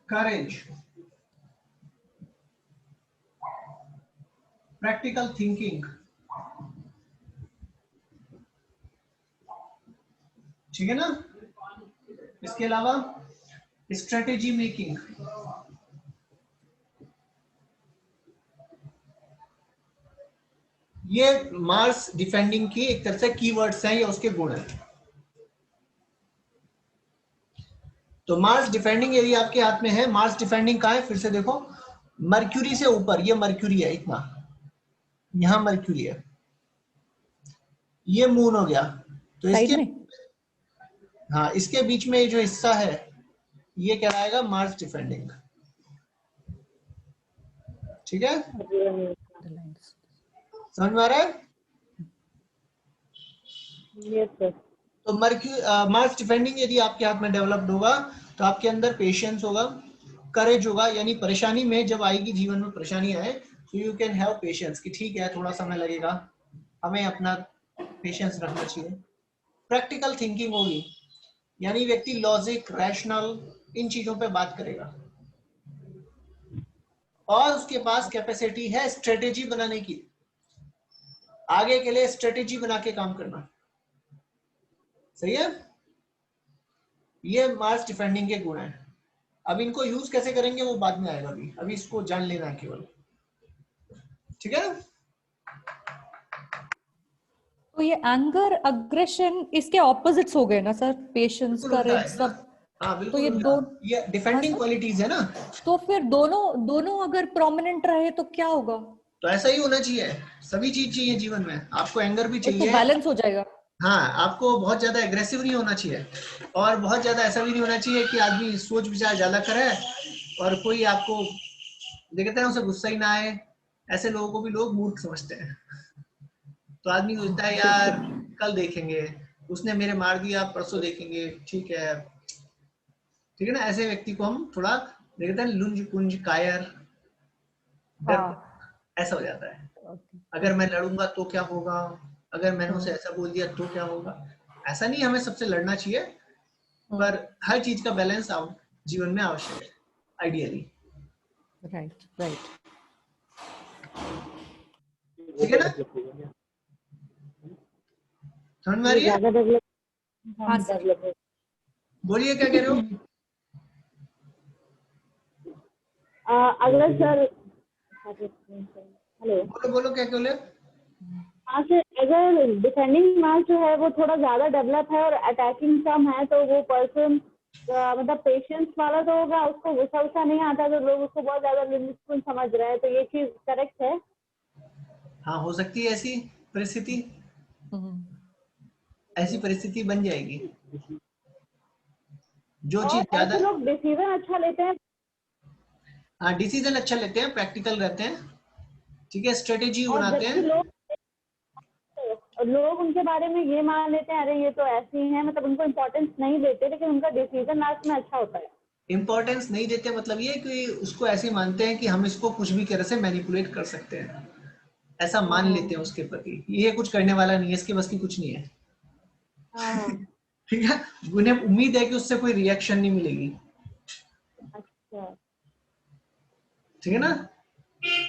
करेज, प्रैक्टिकल थिंकिंग, ठीक है ना। इसके अलावा स्ट्रेटेजी मेकिंग, ये मार्स डिफेंडिंग की एक तरह से कीवर्ड्स हैं या उसके गुण हैं। तो मार्स डिफेंडिंग यदि आपके हाथ में है, मार्स डिफेंडिंग कहाँ है फिर से देखो, मर्क्यूरी से ऊपर, ये मर्क्यूरी है इतना, यहां मर्क्यूरी है, ये मून हो गया, तो साइड इसके में हाँ इसके बीच में जो हिस्सा है ये कहलाएगा मार्स डिफेंडिंग। ठीक है, समझ में आ रहा है? Yes sir. तो मार्स डिफेंडिंग यदि आपके हाथ में डेवलप्ड होगा तो आपके अंदर पेशेंस होगा, करेज होगा, यानी परेशानी में जब आएगी, जीवन में परेशानी आए तो यू कैन हैव पेशेंस कि ठीक है थोड़ा समय लगेगा, हमें अपना पेशेंस रखना चाहिए। प्रैक्टिकल थिंकिंग होगी, यानी व्यक्ति लॉजिक, रैशनल, इन चीजों पे बात करेगा, और उसके पास कैपेसिटी है स्ट्रेटेजी बनाने की, आगे के लिए स्ट्रेटेजी बना के काम करना। सही है, ये मार्स डिफेंडिंग के गुण हैं। अब इनको यूज कैसे करेंगे वो बाद में आएगा, अभी इसको जान लेना है केवल। ठीक है, तो ये एंगर, अग्रेशन इसके ऑपोजिट्स हो गए ना सर, पेशेंस, बिल्कुल उल्टा करेज है। सब। हाँ तो बिल्कुल ये उल्टा। दो, ये डिफेंडिंग हाँ, क्वालिटीज है ना, तो फिर दोनों अगर प्रोमिनेंट रहे तो क्या होगा? तो ऐसा ही होना चाहिए, सभी चीज चाहिए जीवन में, आपको एंगर भी तो चाहिए। बैलेंस हो जाएगा। हाँ, आपको बहुत ज्यादा एग्रेसिव नहीं होना चाहिए, और बहुत ज्यादा ऐसा भी नहीं होना चाहिए कि आदमी सोच विचार ज्यादा करे और कोई आपको देखते हैं उसे गुस्सा ही ना आए। ऐसे लोगों को भी लोग मूर्ख समझते हैं। तो आदमी सोचता है यार कल देखेंगे, उसने मेरे मार दिया, परसों देखेंगे, ठीक है। ठीक है ना, ऐसे व्यक्ति को हम थोड़ा देखते हैं लुंज पुंज कायर, डर, हाँ, ऐसा हो जाता है। ओके, अगर मैं लड़ूंगा तो क्या होगा, अगर मैंने उसे हाँ, ऐसा बोल दिया तो क्या होगा। ऐसा नहीं, हमें सबसे लड़ना चाहिए, पर हर चीज का बैलेंस जीवन में आवश्यक है, आइडियली। Right right. ठीक है ना, समझ में आ रही है? ज्यादा डेवलप हाँ सर। डेवलप। बोलिए क्या कह रहे हो? अगर सर, हेलो, बोलो बोलो क्या बोले? हाँ सर, अगर डिफेंडिंग मार्स जो है वो थोड़ा ज्यादा डेवलप है और अटैकिंग कम है, तो वो पर्सन मतलब पेशेंस वाला तो होगा, उसको गुस्सा वुस्सा नहीं आता, तो लोग उसको बहुत ज्यादा लिमिट समझ रहे हैं, तो ये चीज करेक्ट है? हाँ, हो सकती है ऐसी परिस्थिति, ऐसी परिस्थिति बन जाएगी। जो और चीज ज्यादा, ऐसे लोग डिसीजन अच्छा लेते हैं। हाँ डिसीजन अच्छा लेते हैं, प्रैक्टिकल रहते हैं, ठीक है, स्ट्रेटेजी और बनाते जबकि हैं। लोग उनके बारे में ये मान लेते हैं, अरे ये तो ऐसी हैं, मतलब उनको इम्पोर्टेंस नहीं देते, लेकिन उनका डिसीजन लास्ट में अच्छा होता है। इंपॉर्टेंस नहीं देते मतलब ये कि उसको ऐसे मानते हैं कि हम इसको कुछ भी तरह से मैनिपुलेट कर सकते हैं, ऐसा मान लेते हैं उसके प्रति, ये कुछ करने वाला नहीं है, इसके बस की कुछ नहीं है। हाँ। ठीक है, उन्हें उम्मीद है कि उससे कोई रिएक्शन नहीं मिलेगी। अच्छा। ठीक है ना,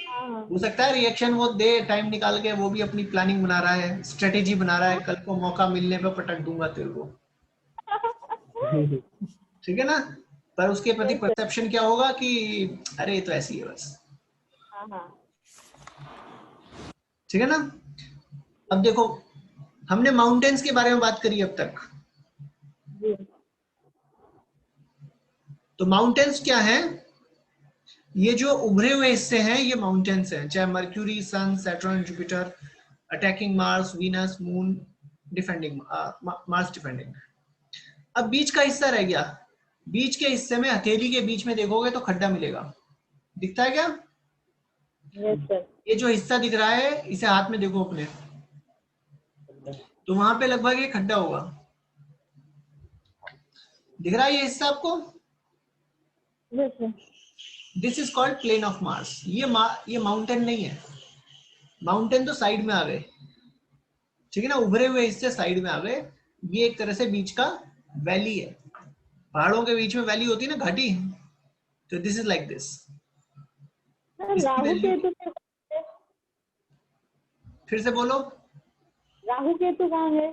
हाँ। हो सकता है रिएक्शन वो दे, टाइम निकाल के, वो भी अपनी प्लानिंग बना रहा है, स्ट्रेटेजी बना रहा है, कल को मौका मिलने पे पटक दूंगा तेरे को। ठीक है ना, पर उसके प्रति परसेप्शन क्या होगा कि अरे ये तो ऐसी है बस। हाँ। ठीक है ना, अब देखो हमने माउंटेन्स के बारे में बात करी अब तक। जी। तो माउंटेन्स क्या है? ये जो उभरे हुए हिस्से हैं ये माउंटेन्स हैं, चाहे Mercury, Sun, Saturn, Jupiter, attacking Mars, Venus, Moon, defending Mars defending. अब बीच का हिस्सा रह गया। बीच के हिस्से में हथेली के बीच में देखोगे तो खड्डा मिलेगा, दिखता है क्या? Yes sir. ये जो हिस्सा दिख रहा है इसे हाथ में देखो अपने, तो वहां पे लगभग एक खड्डा होगा, दिख रहा है ये हिस्सा आपको? Yes sir. This is called plain of Mars. ये माउंटेन नहीं है, माउंटेन तो साइड में आ गए, ठीक है ना, उभरे हुए हिस्से साइड में आ गए। ये एक तरह से बीच का वैली है, पहाड़ों के बीच में वैली होती है ना, घाटी, तो this is like this. Sir Rahu Ketu फिर से बोलो। राहु केतु कहाँ है?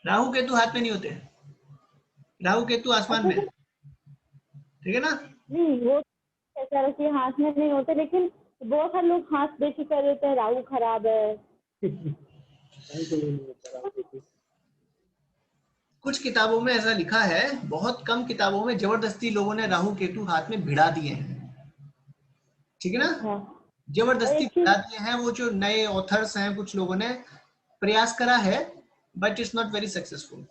राहु केतु हाथ में नहीं होते, राहु केतु आसमान में, ठीक है ना? नहीं वो ऐसा है कि हाथ में नहीं होते, लेकिन बहुत सारे लोग हाथ देखी कर देते हैं राहु खराब है। कुछ किताबों में ऐसा लिखा है, बहुत कम किताबों में जबरदस्ती लोगों ने राहु केतु हाथ में भिड़ा दिए हैं, ठीक है ना? अच्छा। जबरदस्ती एक चीज- भिड़ा दिए हैं, वो जो नए ऑथर्स हैं, कुछ लोगों ने प्रयास करा है, but it's not very successful.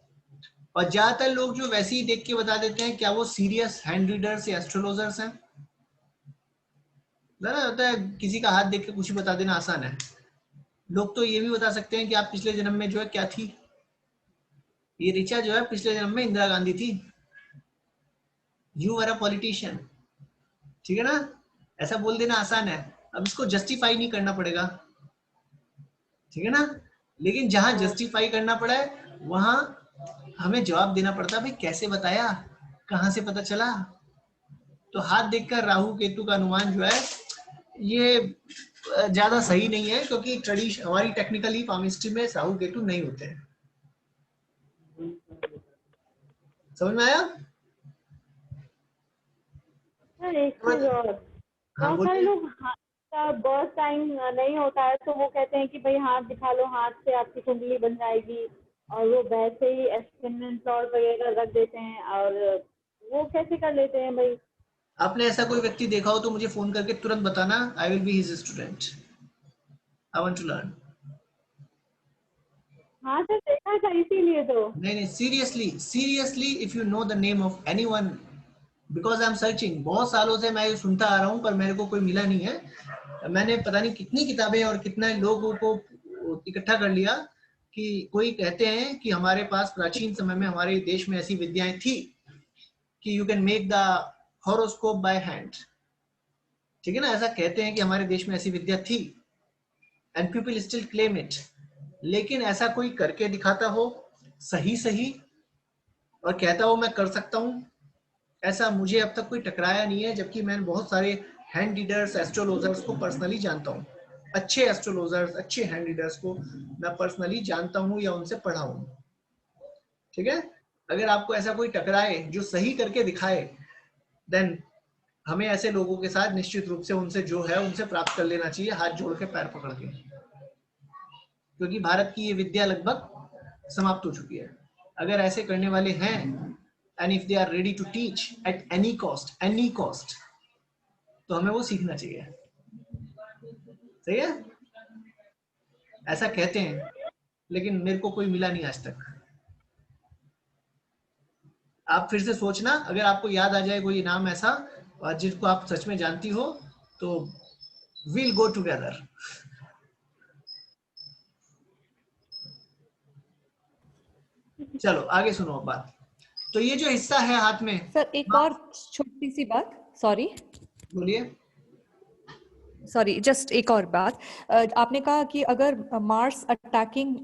और ज्यादातर लोग जो वैसे ही देख के बता देते हैं, क्या वो सीरियस हैंड रीडर्स या एस्ट्रोलॉजर्स हैं? ना होता है किसी का हाथ देख के कुछ बता देना आसान है। लोग तो ये भी बता सकते हैं कि आप पिछले जन्म में जो है क्या थी। ये ऋचा जो है पिछले जन्म में इंदिरा गांधी थी, यू आर अ पॉलिटिशियन, ठीक है ना? ऐसा बोल देना आसान है, अब इसको जस्टिफाई नहीं करना पड़ेगा, ठीक है ना? लेकिन जहां जस्टिफाई करना पड़ा है वहां हमें जवाब देना पड़ता है, भाई कैसे बताया, कहां से पता चला? तो हाथ देखकर राहु केतु का अनुमान जो है ये ज्यादा सही नहीं है, क्योंकि ट्रेडिशन हमारी टेक्निकली पामिस्ट्री में राहु केतु नहीं होते हैं। समझ में आया? सर एक चीज और, हाँ बहुत सारे बोलिए। लोग हाथ का बर्थ टाइम नहीं होता है तो वो कहते हैं कि भाई हाथ दिखा लो, हाथ से आपकी कुंडली बन जाएगी, और वो वैसे ही एस्टेंडेंट प्लॉट वगैरह रख देते हैं, और वो कैसे कर लेते हैं भाई? आपने ऐसा कोई व्यक्ति देखा हो तो मुझे फोन करके तुरंत बताना, I will be his student, I want to learn. हाँ सर देखा था, इसीलिए तो। नहीं, seriously seriously, if you know the name of anyone, because I am searching, बहुत सालों से मैं ये सुनता आ रहा हूँ पर मेरे को कोई मिला नहीं है। मैंने पता नहीं कितनी किताबें और कितने लोगों को इकट्ठा कर लिया कि कोई कहते हैं कि हमारे पास प्राचीन समय में हमारे देश में ऐसी विद्याएं थी कि you can make the horoscope by hand, ठीक है ना? ऐसा कहते हैं कि हमारे देश में ऐसी विद्या थी, and people still claim it. लेकिन ऐसा कोई करके दिखाता हो सही सही और कहता हो मैं कर सकता हूं, ऐसा मुझे अब तक कोई टकराया नहीं है। जबकि मैं बहुत सारे हैंड रीडर्स, एस्ट्रोलॉजर्स को पर्सनली जानता हूं, अच्छे एस्ट्रोलॉजर्स, अच्छे हैंड रीडर्स को मैं पर्सनली जानता हूं या उनसे पढ़ा हूं, ठीक है? अगर आपको ऐसा कोई टकराए जो सही करके दिखाए, देन हमें ऐसे लोगों के साथ निश्चित रूप से उनसे जो है उनसे प्राप्त कर लेना चाहिए, हाथ जोड़ के पैर पकड़ के, क्योंकि भारत की ये विद्या लगभग समाप्त हो चुकी है। अगर ऐसे करने वाले हैं, and if they are ready to teach at any cost, तो हमें वो सीखना चाहिए, सही है? ऐसा कहते हैं, लेकिन मेरे को कोई मिला नहीं आज तक। आप फिर से सोचना, अगर आपको याद आ जाए कोई नाम ऐसा और जिसको आप सच में जानती हो, तो वील गो टुगेदर। चलो आगे सुनो बात। तो ये जो हिस्सा है हाथ में, सर एक और छोटी सी बात, बोलिए। सॉरी जस्ट एक और बात। आपने कहा कि अगर मार्स अटैकिंग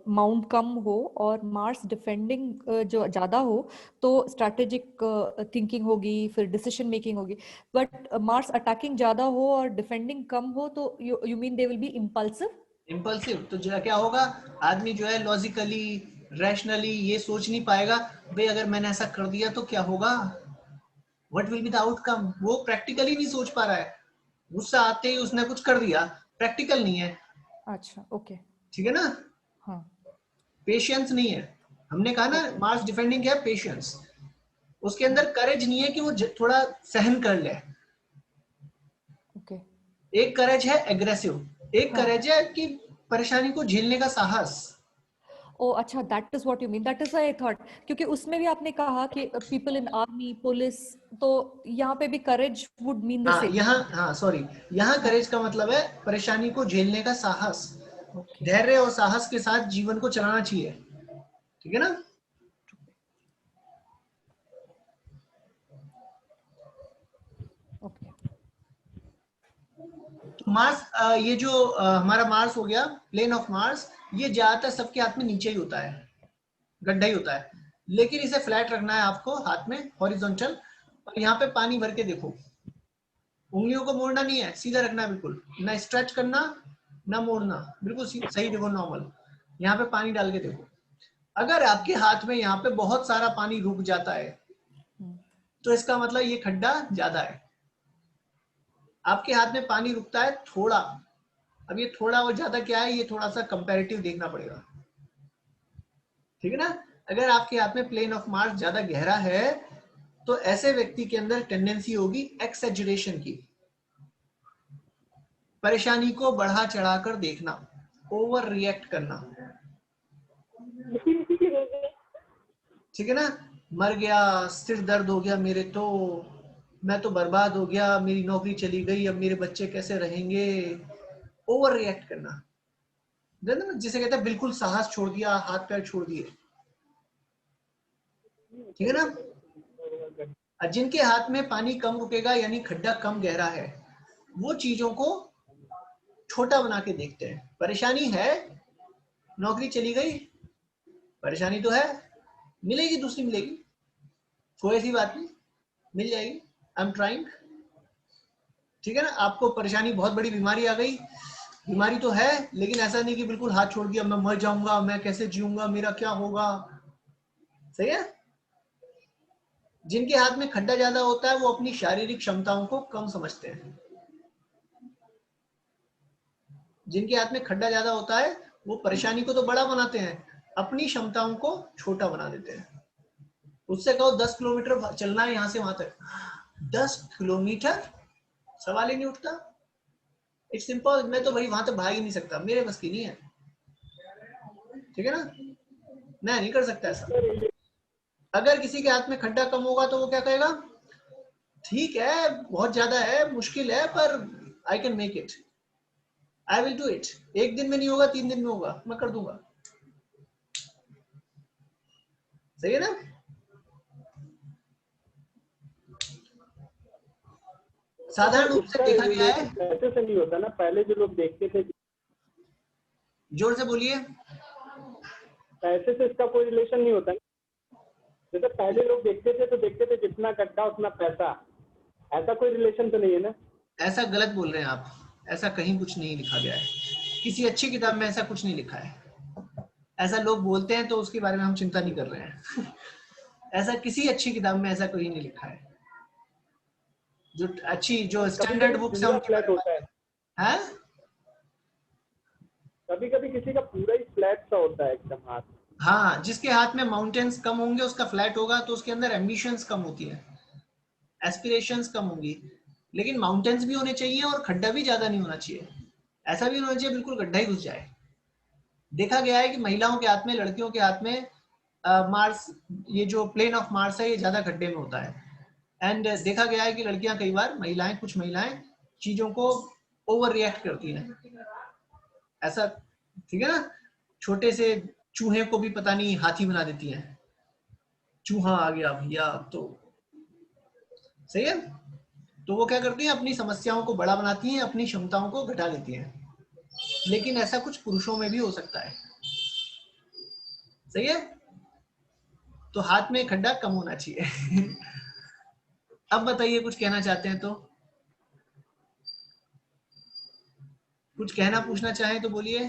माउंट कम हो और मार्स डिफेंडिंग जो ज्यादा हो तो स्ट्रैटेजिक थिंकिंग होगी, फिर डिसीजन मेकिंग होगी। बट मार्स अटैकिंग ज्यादा हो और डिफेंडिंग कम हो तो you mean they will be impulsive, तो जो क्या होगा, आदमी जो है लॉजिकली, रैशनली ये सोच नहीं पाएगा, भाई अगर मैंने ऐसा कर दिया तो क्या होगा, what will be the outcome, वो प्रैक्टिकली नहीं सोच पा रहा है। गुस्सा आते ही उसने कुछ कर दिया, प्रैक्टिकल नहीं है। अच्छा ओके, ठीक है ना? हाँ पेशेंस नहीं है। हमने कहा ना मार्स डिफेंडिंग है पेशेंस, उसके अंदर करेज नहीं है कि वो थोड़ा सहन कर ले। ओके एक करेज है एग्रेसिव, एक हाँ। करेज है कि परेशानी को झेलने का साहस। ओ अच्छा, that is what you mean, that is I thought, क्योंकि उसमें भी आपने कहा कि पीपल इन आर्मी पुलिस, तो यहाँ पे भी करेज वुड मीन द सेम। हाँ सॉरी, यहाँ करेज का मतलब है परेशानी को झेलने का साहस, ओके धैर्य और साहस के साथ जीवन को चलाना चाहिए, ठीक है ना। ओके मार्स, ये जो हमारा मार्स हो गया, प्लेन ऑफ मार्स, ये ज्यादातर सबके हाथ में नीचे ही होता है, गड्ढा ही होता है, लेकिन इसे फ्लैट रखना है आपको हाथ में, हॉरिजॉन्टल, और यहाँ पे पानी भर के देखो, उंगलियों को मोड़ना नहीं है, सीधा रखना है बिल्कुल, ना स्ट्रेच करना ना मोड़ना, बिल्कुल सही देखो नॉर्मल। यहाँ पे पानी डाल के देखो, अगर आपके हाथ में यहाँ पे बहुत सारा पानी रुक जाता है तो इसका मतलब ये खड्डा ज्यादा है। आपके हाथ में पानी रुकता है थोड़ा, अब ये थोड़ा और ज्यादा क्या है, ये थोड़ा सा कंपैरेटिव देखना पड़ेगा, ठीक है ना। अगर आपके हाथ में प्लेन ऑफ मार्स ज्यादा गहरा है तो ऐसे व्यक्ति के अंदर टेंडेंसी होगी एक्सेजरेशन की, परेशानी को बढ़ा चढ़ाकर देखना, ओवर रिएक्ट करना, ठीक है ना। मर गया, सिर दर्द हो गया मेरे तो, मैं तो बर्बाद हो गया, मेरी नौकरी चली गई, अब मेरे बच्चे कैसे रहेंगे, ओवर रिएक्ट करना, जिसे कहते हैं बिल्कुल साहस छोड़ दिया, हाथ पैर छोड़ दिए, ठीक है ना। जिनके हाथ में पानी कम रुकेगा यानी खड्डा कम गहरा है, वो चीजों को छोटा बना के देखते हैं। परेशानी है, नौकरी चली गई, परेशानी तो है, मिलेगी, दूसरी मिलेगी, कोई ऐसी बात नहीं, मिल जाएगी, आई एम ट्राइंग, ठीक है ना। आपको परेशानी, बहुत बड़ी बीमारी आ गई, बीमारी तो है, लेकिन ऐसा नहीं कि बिल्कुल हाथ छोड़ दिया, मैं मर जाऊंगा, मैं कैसे जीऊंगा, मेरा क्या होगा, सही है। जिनके हाथ में खड्डा ज्यादा होता है वो अपनी शारीरिक क्षमताओं को कम समझते हैं, जिनके हाथ में खड्डा ज्यादा होता है वो परेशानी को तो बड़ा बनाते हैं, अपनी क्षमताओं को छोटा बना देते हैं। उससे कहो 10 किलोमीटर चलना है यहाँ से वहां तक, 10 किलोमीटर सवाल ही नहीं उठता, इट्स सिंपल, मैं तो भाई वहां तक भाग ही नहीं सकता, मेरे बस की नहीं है, ठीक है ना, मैं नहीं कर सकता ऐसा। अगर किसी के हाथ में खड्डा कम होगा तो वो क्या कहेगा, ठीक है बहुत ज्यादा है, मुश्किल है, पर I can make it, I will do it, एक दिन में नहीं होगा, 3 दिन में होगा, मैं कर दूंगा, सही है ना। साधारण रूप से देखा गया है, ऐसे से नहीं होता ना, पहले जो लोग देखते थे, जोर से बोलिए, पैसे से इसका कोई रिलेशन नहीं होता। जैसे पहले लोग देखते थे तो देखते थे जितना गड्ढा उतना पैसा, ऐसा कोई रिलेशन तो नहीं है ना। ऐसा गलत बोल रहे हैं आप, ऐसा कहीं कुछ नहीं लिखा गया है, किसी अच्छी किताब में ऐसा कुछ नहीं लिखा है, ऐसा लोग बोलते हैं तो उसके बारे में हम चिंता नहीं कर रहे हैं ऐसा किसी अच्छी किताब में ऐसा कोई नहीं लिखा है, जो अच्छी, जो स्टैंडर्ड बुक्स है उनके फ्लैट होता है, हैं। कभी कभी किसी का पूरा ही फ्लैट सा होता है एकदम हाथ। हाँ, जिसके हाथ में माउंटेन्स कम होंगे उसका फ्लैट होगा, तो उसके अंदर एम्बिशंस कम होती है, एस्पिरेशंस कम होंगी, लेकिन माउंटेन्स भी होने चाहिए और खड्डा भी ज्यादा नहीं होना चाहिए, ऐसा भी नहीं होना चाहिए बिल्कुल गड्ढा ही घुस जाए। देखा गया है कि महिलाओं के हाथ में, लड़कियों के हाथ में मार्स, ये जो प्लेन ऑफ मार्स है ये ज्यादा गड्ढे में होता है, एंड देखा गया है कि लड़कियां कई बार, महिलाएं, कुछ महिलाएं चीजों को ओवर रिएक्ट करती हैं, ऐसा, ठीक है ना। छोटे से चूहे को भी पता नहीं हाथी बना देती हैं, चूहा आ गया भैया, अब तो सही है। तो वो क्या करती हैं, अपनी समस्याओं को बड़ा बनाती हैं, अपनी क्षमताओं को घटा लेती हैं, लेकिन ऐसा कुछ पुरुषों में भी हो सकता है, सही है। तो हाथ में खड्डा कम होना चाहिए अब बताइए, कुछ कहना चाहते हैं तो, कुछ कहना पूछना चाहें तो बोलिए।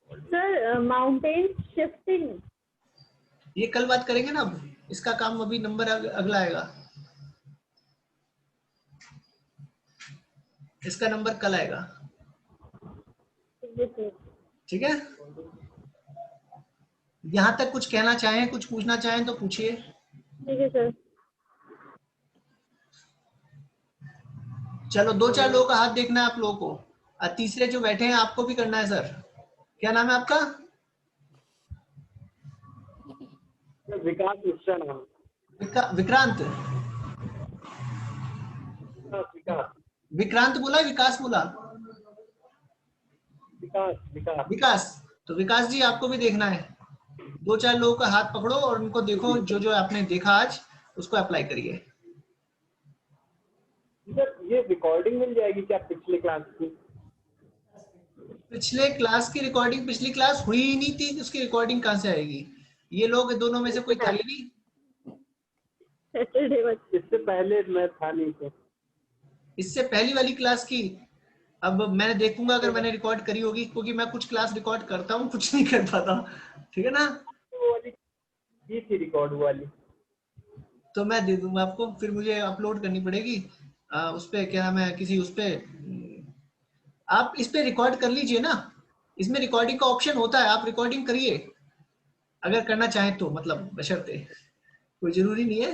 सर माउंटेन शिफ्टिंग, ये कल बात करेंगे ना, अब इसका काम अभी नंबर अगला आएगा, इसका नंबर कल आएगा, ठीक है। यहाँ तक कुछ कहना चाहें, कुछ पूछना चाहें तो पूछिए। ठीक है सर। चलो 2-4 लोगों का हाथ देखना है आप लोगों को, और तीसरे जो बैठे हैं आपको भी करना है सर। क्या नाम है आपका? विकास मिश्रा नाम। विक्रांत। विकास विक्रांत बोला, विकास बोला? विकास विकास विकास। तो विकास जी आपको भी देखना है। 2-4 लोगों का हाथ पकड़ो और उनको देखो, जो जो आपने देखा आज उसको अप्लाई करिए। सर ये रिकॉर्डिंग मिल जाएगी क्या पिछले क्लास की? पिछले क्लास की रिकॉर्डिंग, पिछली क्लास हुई ही नहीं थी, उसकी रिकॉर्डिंग कहाँ से आएगी? ये लोग दोनों में से कोई था ही नहीं। इससे पहले मैं था नहीं तो। इससे पहली वाली क्लास की अब मैंने देखूंगा अगर मैंने रिकॉर्ड करी होगी, क्योंकि मैं कुछ क्लास रिकॉर्ड करता हूँ, कुछ नहीं कर पाता। ठीक है ना? वो वाली की थी रिकॉर्ड वाली। तो मैं दे दूंगा आपको, फिर मुझे अपलोड करनी पड़ेगी उस पे, क्या नाम है, किसी उस पे। आप इस पे रिकॉर्ड कर लीजिए ना, इसमें रिकॉर्डिंग का ऑप्शन होता है, आप रिकॉर्डिंग करिए अगर करना चाहें तो, मतलब बशर्ते, कोई जरूरी नहीं है।